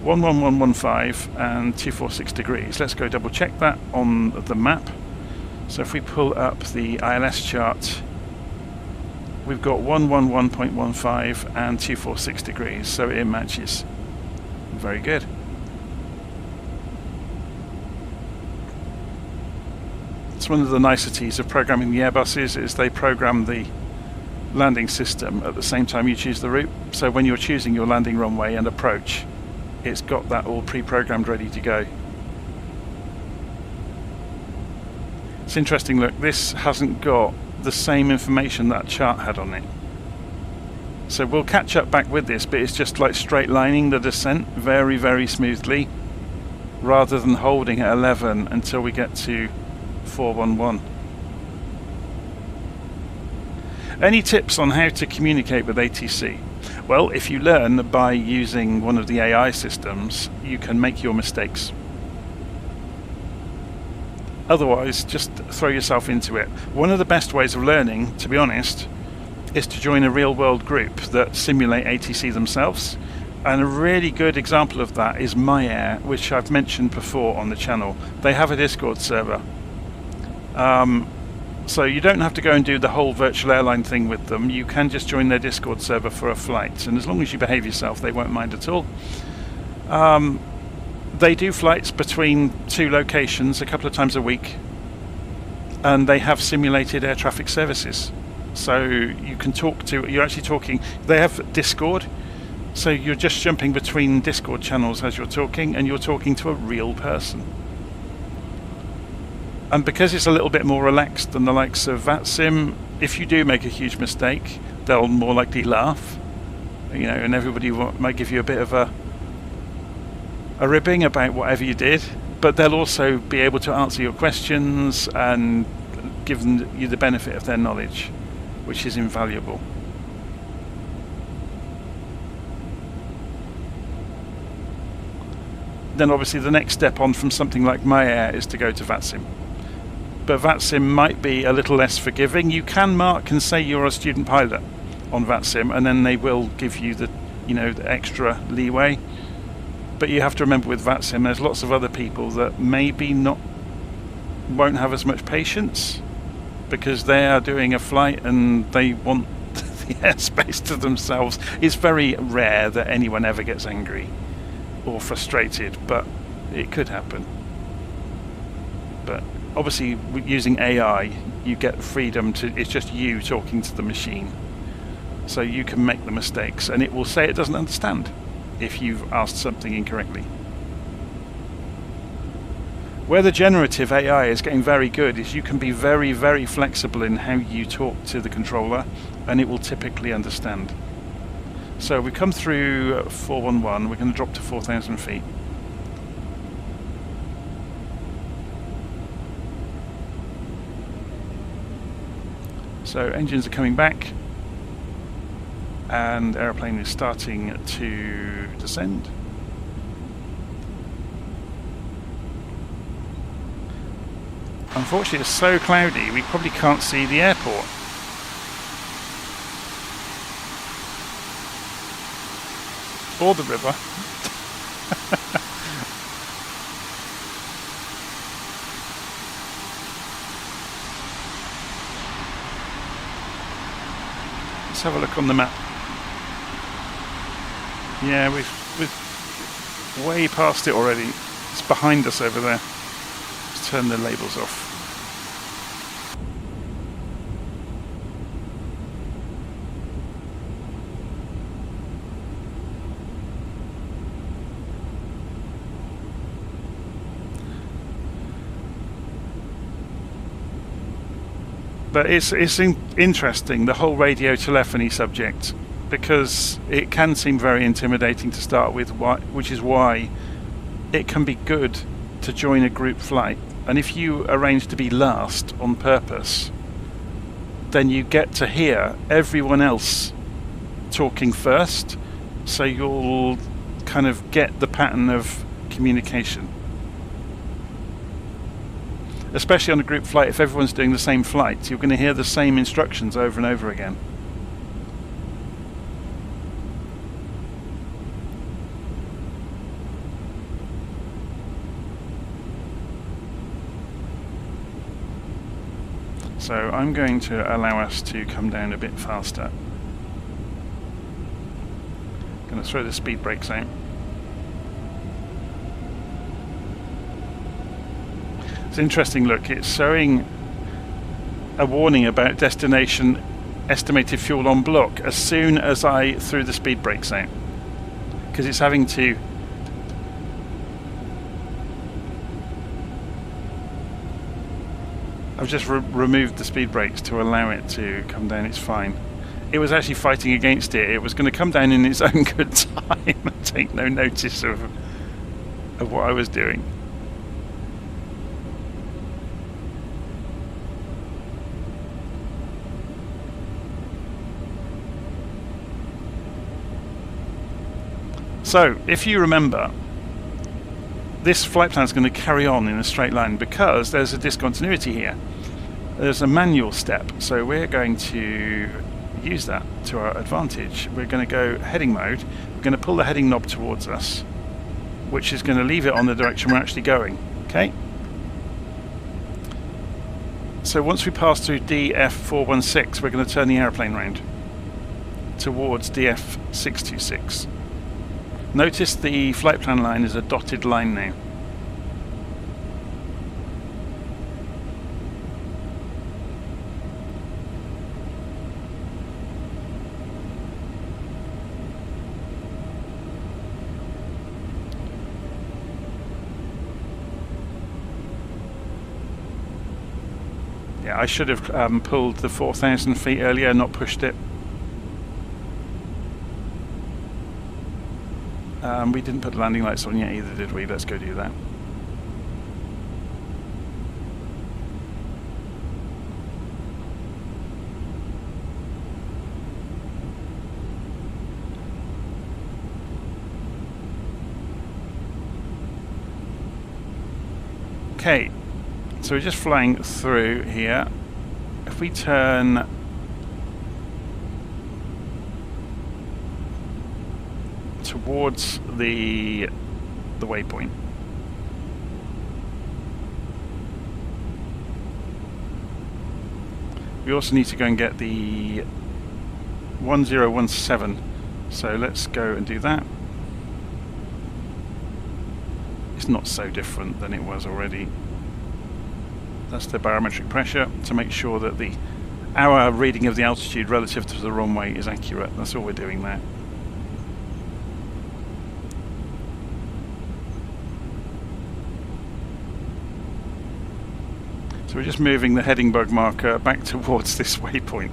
11115 and 246 degrees. Let's go double check that on the map. So if we pull up the ILS chart, we've got 111.15 and 246 degrees, so it matches. Very good. It's one of the niceties of programming the Airbuses is they program the landing system at the same time you choose the route. So when you're choosing your landing runway and approach, it's got that all pre-programmed ready to go. It's interesting, look, this hasn't got the same information that chart had on it. So we'll catch up back with this, but it's just like straight lining the descent very, very smoothly rather than holding at 11 until we get to 411. Any tips on how to communicate with ATC? Well, if you learn by using one of the AI systems, you can make your mistakes. Otherwise, just throw yourself into it. One of the best ways of learning, to be honest, is to join a real-world group that simulate ATC themselves. And a really good example of that is MyAir, which I've mentioned before on the channel. They have a Discord server. So you don't have to go and do the whole virtual airline thing with them. You can just join their Discord server for a flight, and as long as you behave yourself, they won't mind at all. They do flights between 2 locations a couple of times a week, and they have simulated air traffic services. So you can talk to, you're actually talking, they have Discord, so you're just jumping between Discord channels as you're talking, and you're talking to a real person. And because it's a little bit more relaxed than the likes of VATSIM, if you do make a huge mistake, they'll more likely laugh, you know, and everybody might give you a bit of a ribbing about whatever you did, but they'll also be able to answer your questions and give you the benefit of their knowledge, which is invaluable. Then obviously the next step on from something like MyAir is to go to VATSIM. But VATSIM might be a little less forgiving. You can mark and say you're a student pilot on VATSIM, and then they will give you the, you know, the extra leeway. But you have to remember with VATSIM, there's lots of other people that maybe won't have as much patience because they are doing a flight and they want the airspace to themselves. It's very rare that anyone ever gets angry or frustrated, but it could happen. But obviously, using AI, you get freedom to, it's just you talking to the machine. So you can make the mistakes, and it will say it doesn't understand if you've asked something incorrectly. Where the generative AI is getting very good is you can be very, very flexible in how you talk to the controller, and it will typically understand. So we come through 411, we're going to drop to 4,000 feet. So engines are coming back, and aeroplane is starting to descend. Unfortunately, it's so cloudy we probably can't see the airport. Or the river. have a look on the map. Yeah, we're way past it already. It's behind us over there. Let's turn the labels off. But it's interesting, the whole radio telephony subject, because it can seem very intimidating to start with, which is why it can be good to join a group flight. And if you arrange to be last on purpose, then you get to hear everyone else talking first, so you'll kind of get the pattern of communication. Especially on a group flight, if everyone's doing the same flight, you're going to hear the same instructions over and over again. So I'm going to allow us to come down a bit faster. I'm going to throw the speed brakes out. It's interesting, look, it's showing a warning about destination estimated fuel on block as soon as I threw the speed brakes out, because it's having to I've just removed the speed brakes to allow it to come down. It's fine. It was actually fighting against it. It was going to come down in its own good time and take no notice of what I was doing. So, if you remember, this flight plan is going to carry on in a straight line because there's a discontinuity here. There's a manual step, so we're going to use that to our advantage. We're going to go heading mode. We're going to pull the heading knob towards us, which is going to leave it on the direction we're actually going. Okay? So once we pass through DF416, we're going to turn the aeroplane round towards DF626. Notice the flight plan line is a dotted line now. Yeah, I should have pulled the 4,000 feet earlier, not pushed it. We didn't put the landing lights on yet either, did we? Let's go do that. Okay, so we're just flying through here. If we turn towards the waypoint, we also need to go and get the 1017, so let's go and do that. It's not so different than it was already. That's the barometric pressure to make sure that our reading of the altitude relative to the runway is accurate. That's all we're doing there. So we're just moving the heading bug marker back towards this waypoint.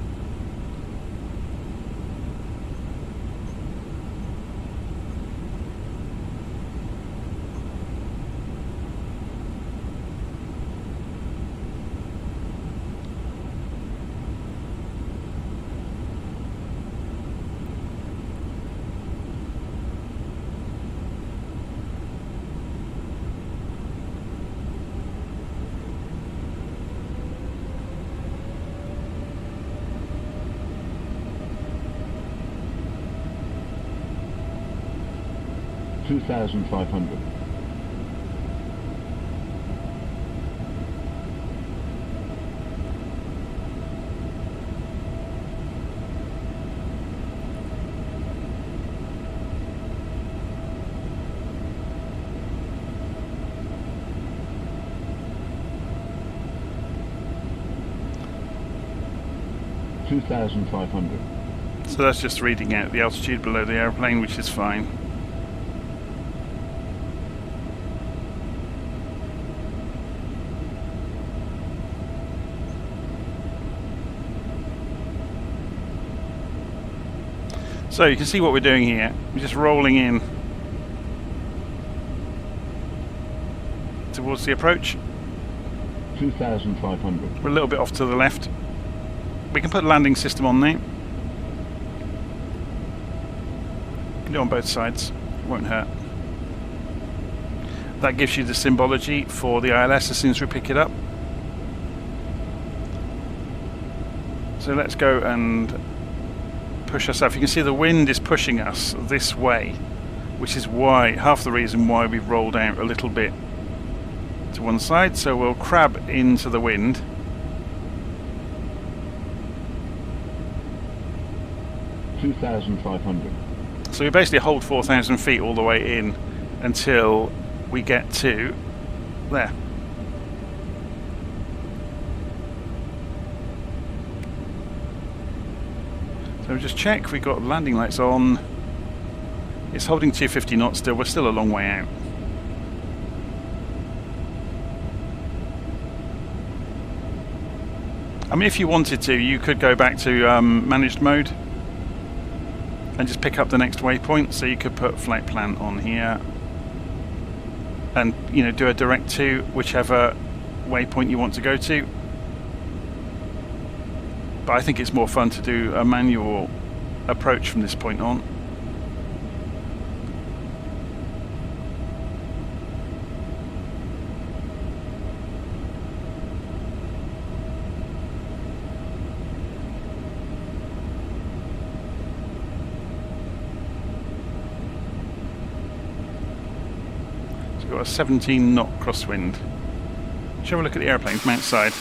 $2,500. 2,500. So that's just reading out the altitude below the airplane, which is fine. So you can see what we're doing here. We're just rolling in towards the approach. 2,500. We're a little bit off to the left. We can put a landing system on now. Do it on both sides. It won't hurt. That gives you the symbology for the ILS as soon as we pick it up. So let's go and push ourselves. You can see the wind is pushing us this way, which is why, half the reason why we've rolled out a little bit to one side. So we'll crab into the wind. $2,500. So we basically hold 4,000 feet all the way in until we get to there. So just check, we got landing lights on. It's holding 250 knots still, we're still a long way out. I mean, if you wanted to, you could go back to managed mode and just pick up the next waypoint. So you could put flight plan on here and, you know, do a direct to whichever waypoint you want to go to. But I think it's more fun to do a manual approach from this point on. So we've got a 17 knot crosswind. Let's have a look at the airplane from outside.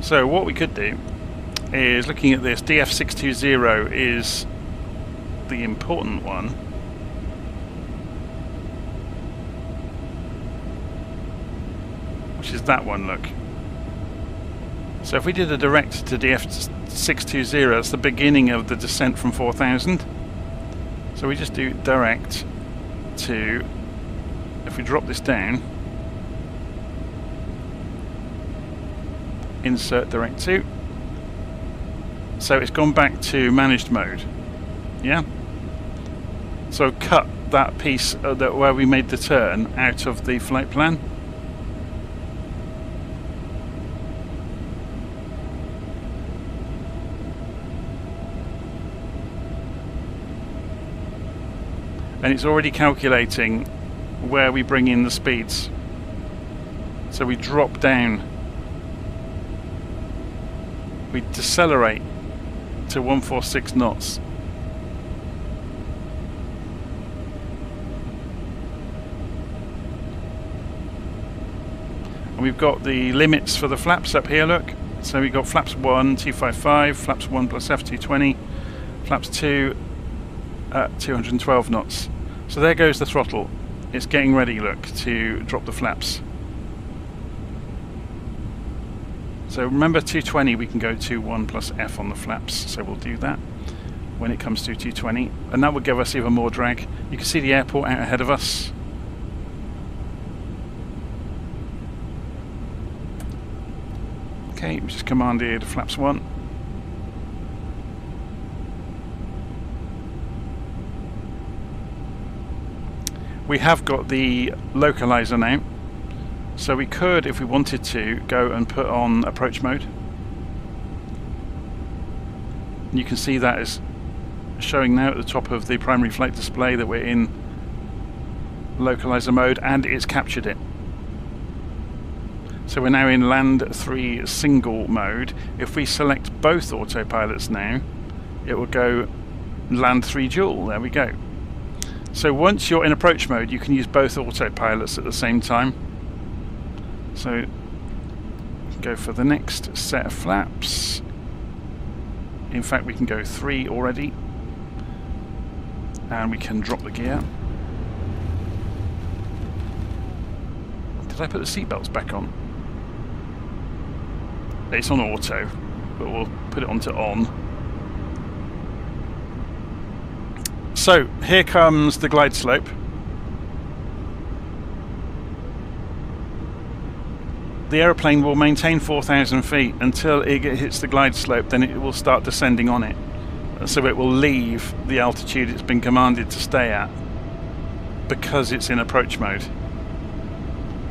So what we could do is, looking at this, DF620 is the important one. Which is that one, look. So if we did a direct to DF620, that's the beginning of the descent from 4,000. So we just do direct to, if we drop this down, insert direct to. So it's gone back to managed mode. Yeah. So cut that piece where we made the turn out of the flight plan. And it's already calculating where we bring in the speeds. So we drop down. We decelerate to 146 knots. And we've got the limits for the flaps up here, look. So we've got flaps 1, 255, flaps 1 plus F, 220, flaps 2 at 212 knots. So there goes the throttle. It's getting ready, look, to drop the flaps. So remember 220, we can go to 1 plus F on the flaps, so we'll do that when it comes to 220, and that will give us even more drag. You can see the airport out ahead of us. Okay, we just commanded flaps 1. We have got the localizer now. So we could, if we wanted to, go and put on approach mode. And you can see that is showing now at the top of the primary flight display that we're in localizer mode, and it's captured it. So we're now in land 3 single mode. If we select both autopilots now, it will go land 3 dual. There we go. So once you're in approach mode, you can use both autopilots at the same time. So go for the next set of flaps. In fact, we can go 3 already. And we can drop the gear. Did I put the seatbelts back on? It's on auto, but we'll put it onto on. So, here comes the glide slope. The aeroplane will maintain 4,000 feet until it hits the glide slope, then it will start descending on it. So it will leave the altitude it's been commanded to stay at because it's in approach mode.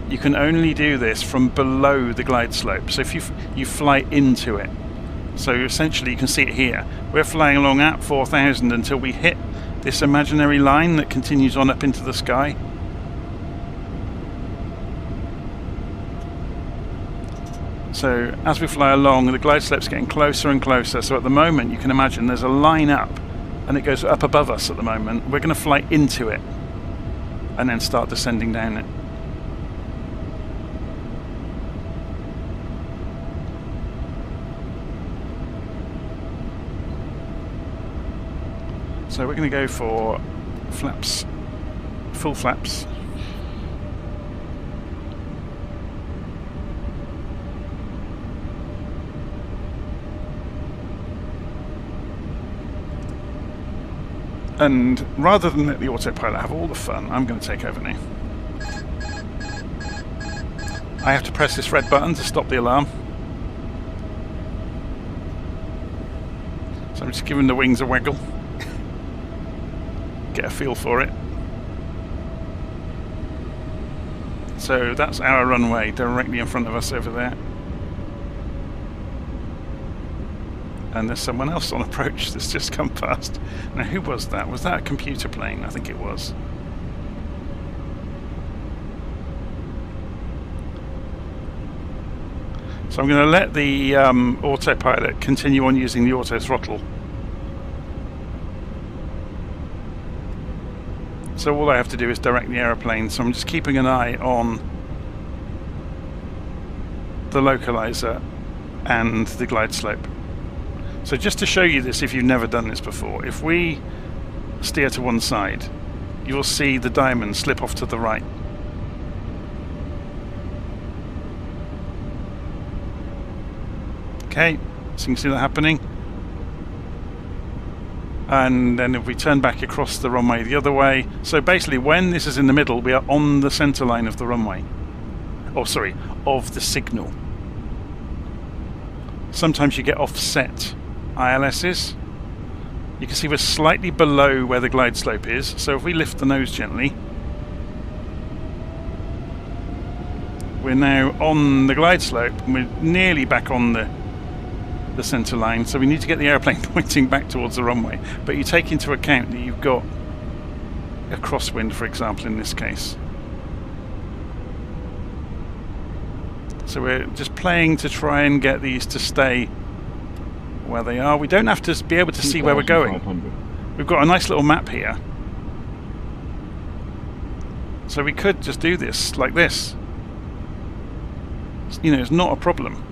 You can only do this from below the glide slope, so if you fly into it. So essentially you can see it here. We're flying along at 4,000 until we hit this imaginary line that continues on up into the sky. So as we fly along, the glide slope's getting closer and closer. So at the moment, you can imagine there's a line up, and it goes up above us at the moment. We're going to fly into it, and then start descending down it. So we're going to go for flaps, full flaps. And rather than let the autopilot have all the fun, I'm going to take over now. I have to press this red button to stop the alarm. So I'm just giving the wings a wiggle. Get a feel for it. So that's our runway directly in front of us over there. And there's someone else on approach that's just come past. Now, who was that? Was that a computer plane? I think it was. So I'm going to let the autopilot continue on using the auto throttle. So all I have to do is direct the aeroplane. So I'm just keeping an eye on the localizer and the glide slope. So just to show you this, if you've never done this before, if we steer to one side, you'll see the diamond slip off to the right. Okay, so you can see that happening. And then if we turn back across the runway the other way, so basically when this is in the middle, we are on the center line of the runway. Oh, sorry, of the signal. Sometimes you get offset ILSs. You can see we're slightly below where the glide slope is, so if we lift the nose gently, we're now on the glide slope and we're nearly back on the center line, so we need to get the airplane pointing back towards the runway. But you take into account that you've got a crosswind, for example, in this case. So we're just playing to try and get these to stay where they are. We don't have to be able to see where we're going. We've got a nice little map here. So we could just do this like this. You know, it's not a problem.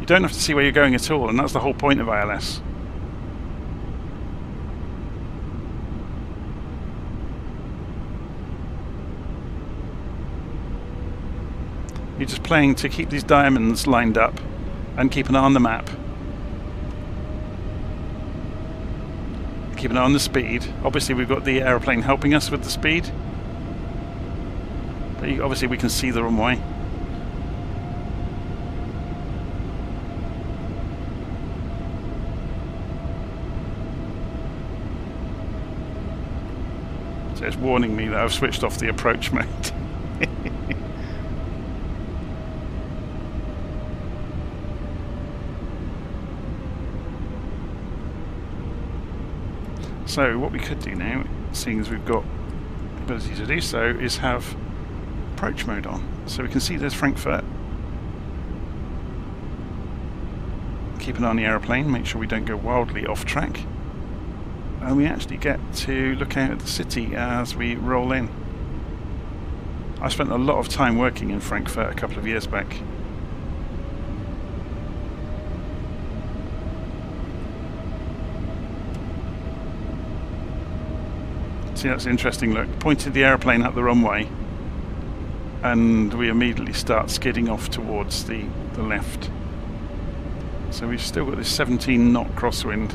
You don't have to see where you're going at all, and that's the whole point of ILS. You're just playing to keep these diamonds lined up and keep an eye on the map. Keep an eye on the speed. Obviously we've got the aeroplane helping us with the speed. But obviously we can see the runway. So it's warning me that I've switched off the approach mode. So what we could do now, seeing as we've got the ability to do so, is have approach mode on. So we can see there's Frankfurt. Keep an eye on the aeroplane, make sure we don't go wildly off track. and we actually get to look out at the city as we roll in. I spent a lot of time working in Frankfurt a couple of years back. See, that's an interesting look. Pointed the aeroplane at the runway, and we immediately start skidding off towards the left. So we've still got this 17 knot crosswind.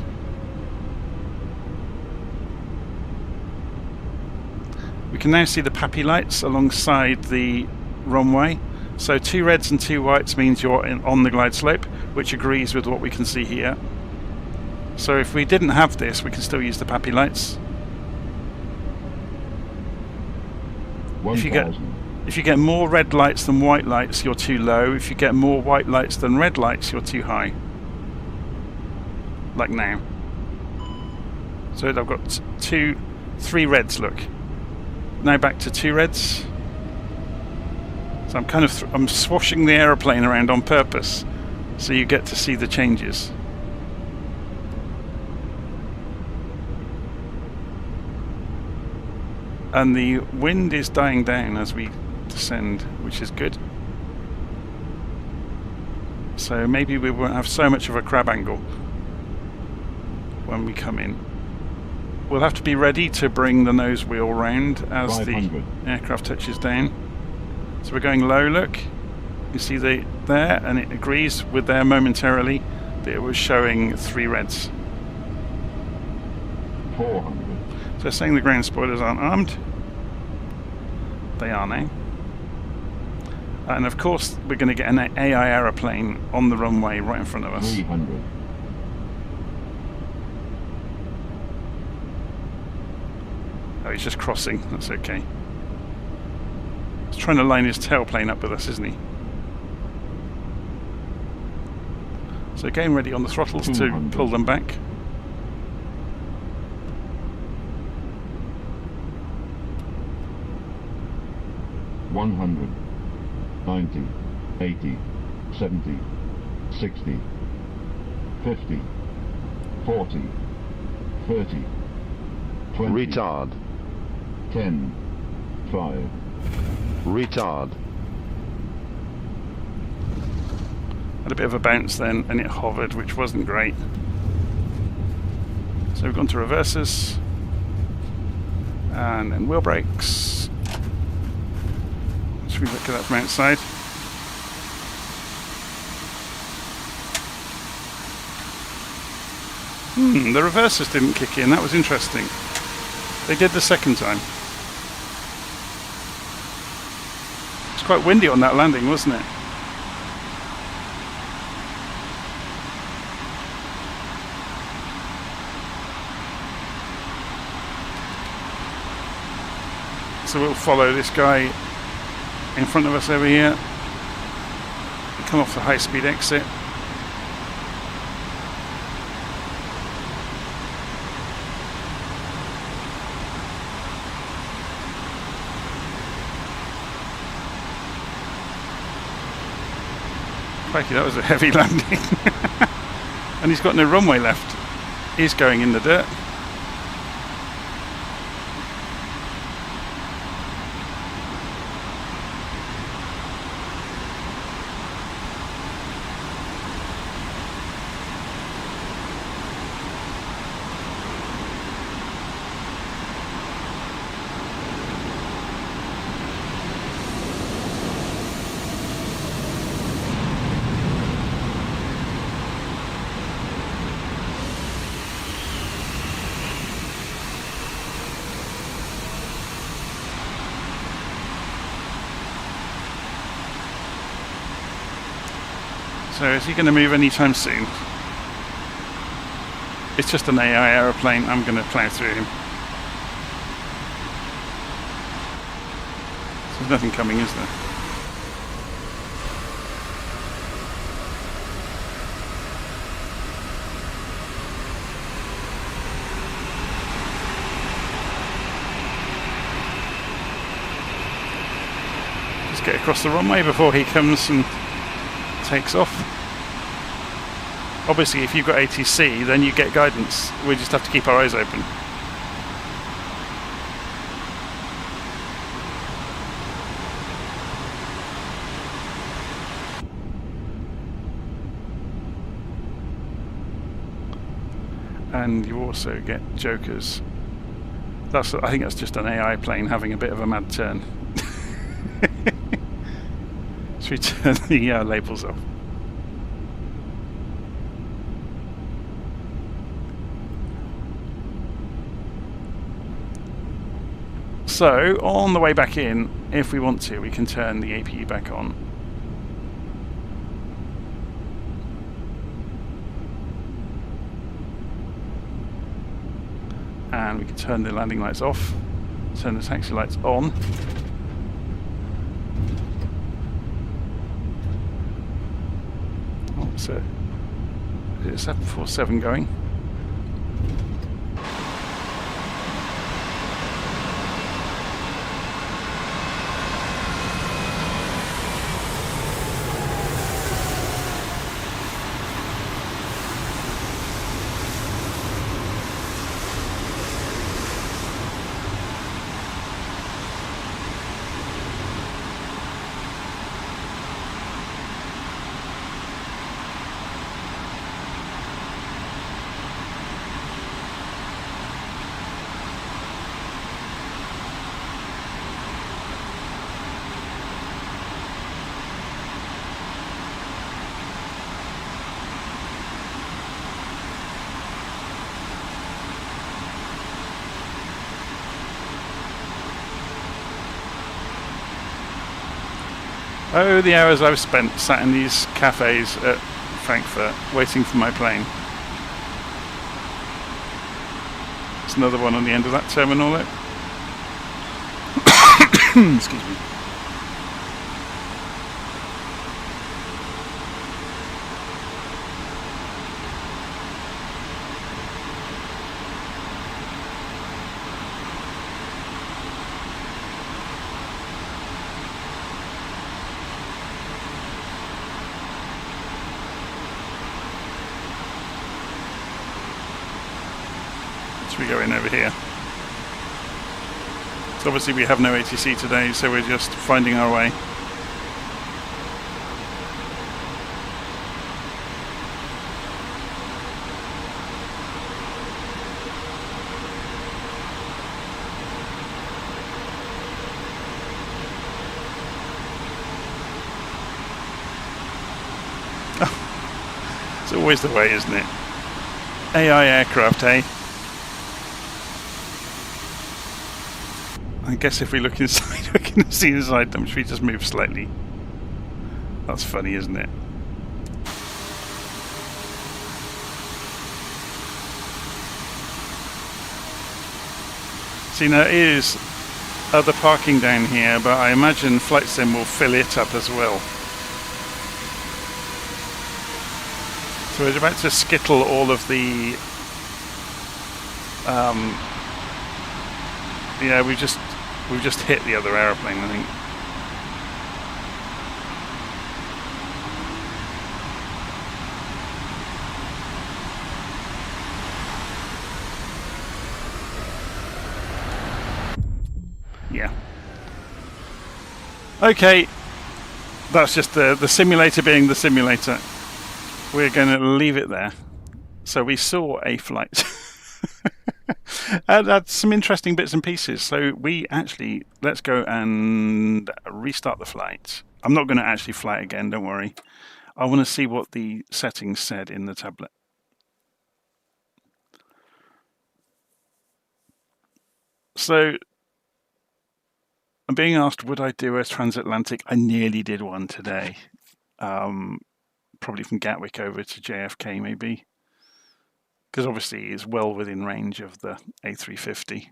We can now see the PAPI lights alongside the runway. So 2 reds and 2 whites means you're on the glide slope, which agrees with what we can see here. So if we didn't have this, we can still use the PAPI lights. If you get more red lights than white lights, you're too low. If you get more white lights than red lights, you're too high. Like now. So I've got 3 reds, look. Now back to 2 reds. So I'm kind of I'm swashing the aeroplane around on purpose, so you get to see the changes. And the wind is dying down as we descend, which is good. So maybe we won't have so much of a crab angle when we come in. We'll have to be ready to bring the nose wheel round as the aircraft touches down. So we're going low, look. You see there, and it agrees with there momentarily that it was showing 3 reds. 400. So saying the ground spoilers aren't armed. They are now. And of course we're going to get an AI aeroplane on the runway right in front of us. 300. Oh, he's just crossing, that's okay. He's trying to line his tailplane up with us, isn't he? So getting ready on the throttles 200. to pull them back. One 90, 80, 70, 60, 50, 40, 30, 20. Retard. 10, 5. Retard. Had a bit of a bounce then, and it hovered, which wasn't great. So we've gone to reverses, and then wheel brakes. Should we look at that from outside? The reversers didn't kick in. That was interesting. They did the second time. It's quite windy on that landing, wasn't it? So we'll follow this guy in front of us over here. We come off the high-speed exit. Crikey, that was a heavy landing. And he's got no runway left. He's going in the dirt. So is he going to move anytime soon? It's just an AI aeroplane. I'm going to plow through him. So there's nothing coming, is there? Just get across the runway before he comes and takes off. Obviously, if you've got ATC, then you get guidance. We just have to keep our eyes open. And you also get jokers. I think that's just an AI plane having a bit of a mad turn. Should we turn the labels off? So, on the way back in, if we want to, we can turn the APU back on. And we can turn the landing lights off, turn the taxi lights on. Oh, so is it 747 going? Oh, the hours I've spent sat in these cafes at Frankfurt waiting for my plane. There's another one on the end of that terminal there. Excuse me. We go in over here. So obviously we have no ATC today, so we're just finding our way. Oh, it's always the way, isn't it? AI aircraft, eh? I guess if we look inside, we can see inside them. Should we just move slightly? That's funny, isn't it? See, now it is other parking down here, but I imagine Flight Sim will fill it up as well. So we're about to skittle all of the... yeah, we've just hit the other aeroplane, I think. Yeah. Okay. That's just the simulator being the simulator. We're going to leave it there. So we saw a flight. And that's some interesting bits and pieces. So we actually, let's go and restart the flight. I'm not going to actually fly it again, don't worry. I want to see what the settings said in the tablet. So I'm being asked, would I do a transatlantic? I nearly did one today. Probably from Gatwick over to JFK, maybe. Because obviously it's well within range of the A350.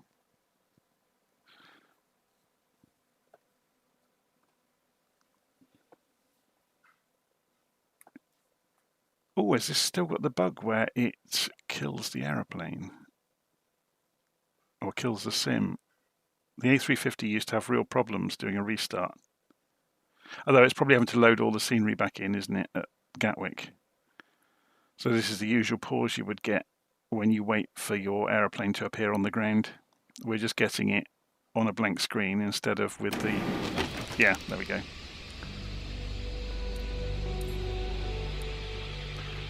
Oh, has this still got the bug where it kills the aeroplane? Or kills the sim? The A350 used to have real problems doing a restart. Although it's probably having to load all the scenery back in, isn't it, at Gatwick? So this is the usual pause you would get when you wait for your aeroplane to appear on the ground. We're just getting it on a blank screen instead of with the... Yeah, there we go.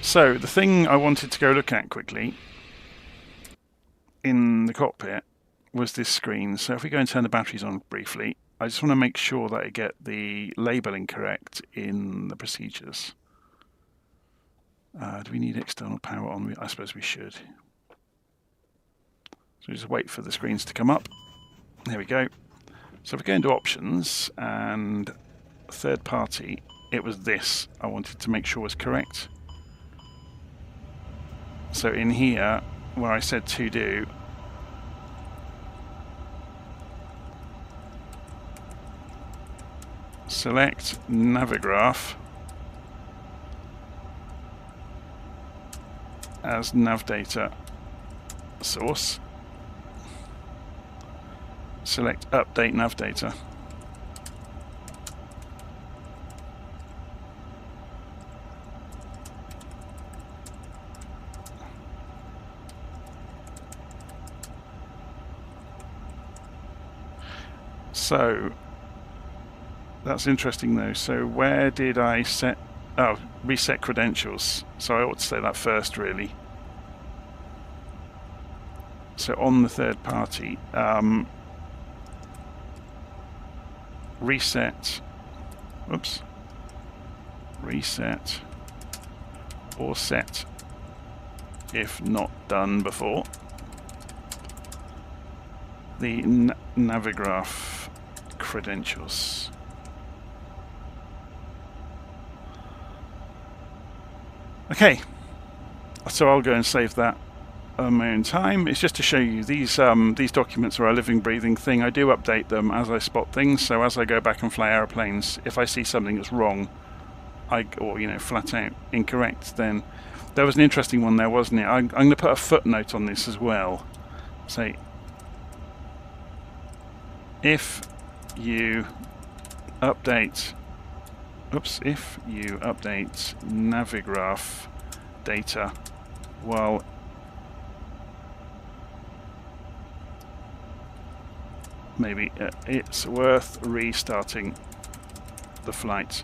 So the thing I wanted to go look at quickly in the cockpit was this screen. So if we go and turn the batteries on briefly, I just want to make sure that I get the labeling correct in the procedures. Do we need external power on? I suppose we should. So just wait for the screens to come up. There we go. So if we go into options and third party, it was this I wanted to make sure was correct. So in here, where I said to do, select Navigraph as nav data source. Select update nav data. So that's interesting though. So where did I set? Oh, reset credentials. So I ought to say that first, really. So on the third party, reset. Oops. Reset or set if not done before. The Navigraph credentials. Okay, so I'll go and save that on my own time. It's just to show you these documents are a living, breathing thing. I do update them as I spot things. So as I go back and fly aeroplanes, if I see something that's wrong, or flat out incorrect, then there was an interesting one there, wasn't it? I'm going to put a footnote on this as well. Say, if you update Navigraph data while maybe it's worth restarting the flight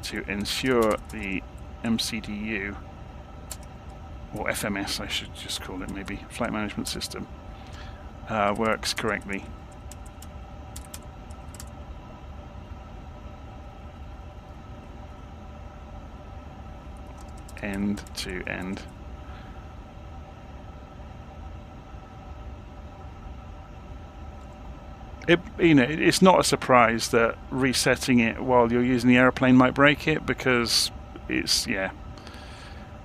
to ensure the MCDU, or FMS I should just call it, maybe flight management system, works correctly. End to end. It's not a surprise that resetting it while you're using the aeroplane might break it, because it's,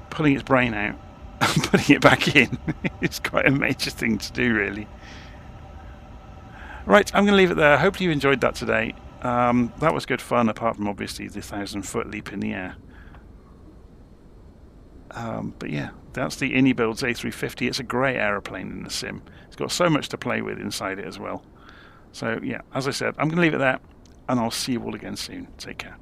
pulling its brain out and putting it back in is quite a major thing to do, really. Right, I'm going to leave it there. Hopefully you enjoyed that today. That was good fun, apart from obviously the 1,000-foot leap in the air. But yeah, that's the Inibuids A350. It's a great aeroplane in the sim. It's got so much to play with inside it as well. So yeah, as I said, I'm going to leave it there, and I'll see you all again soon. Take care.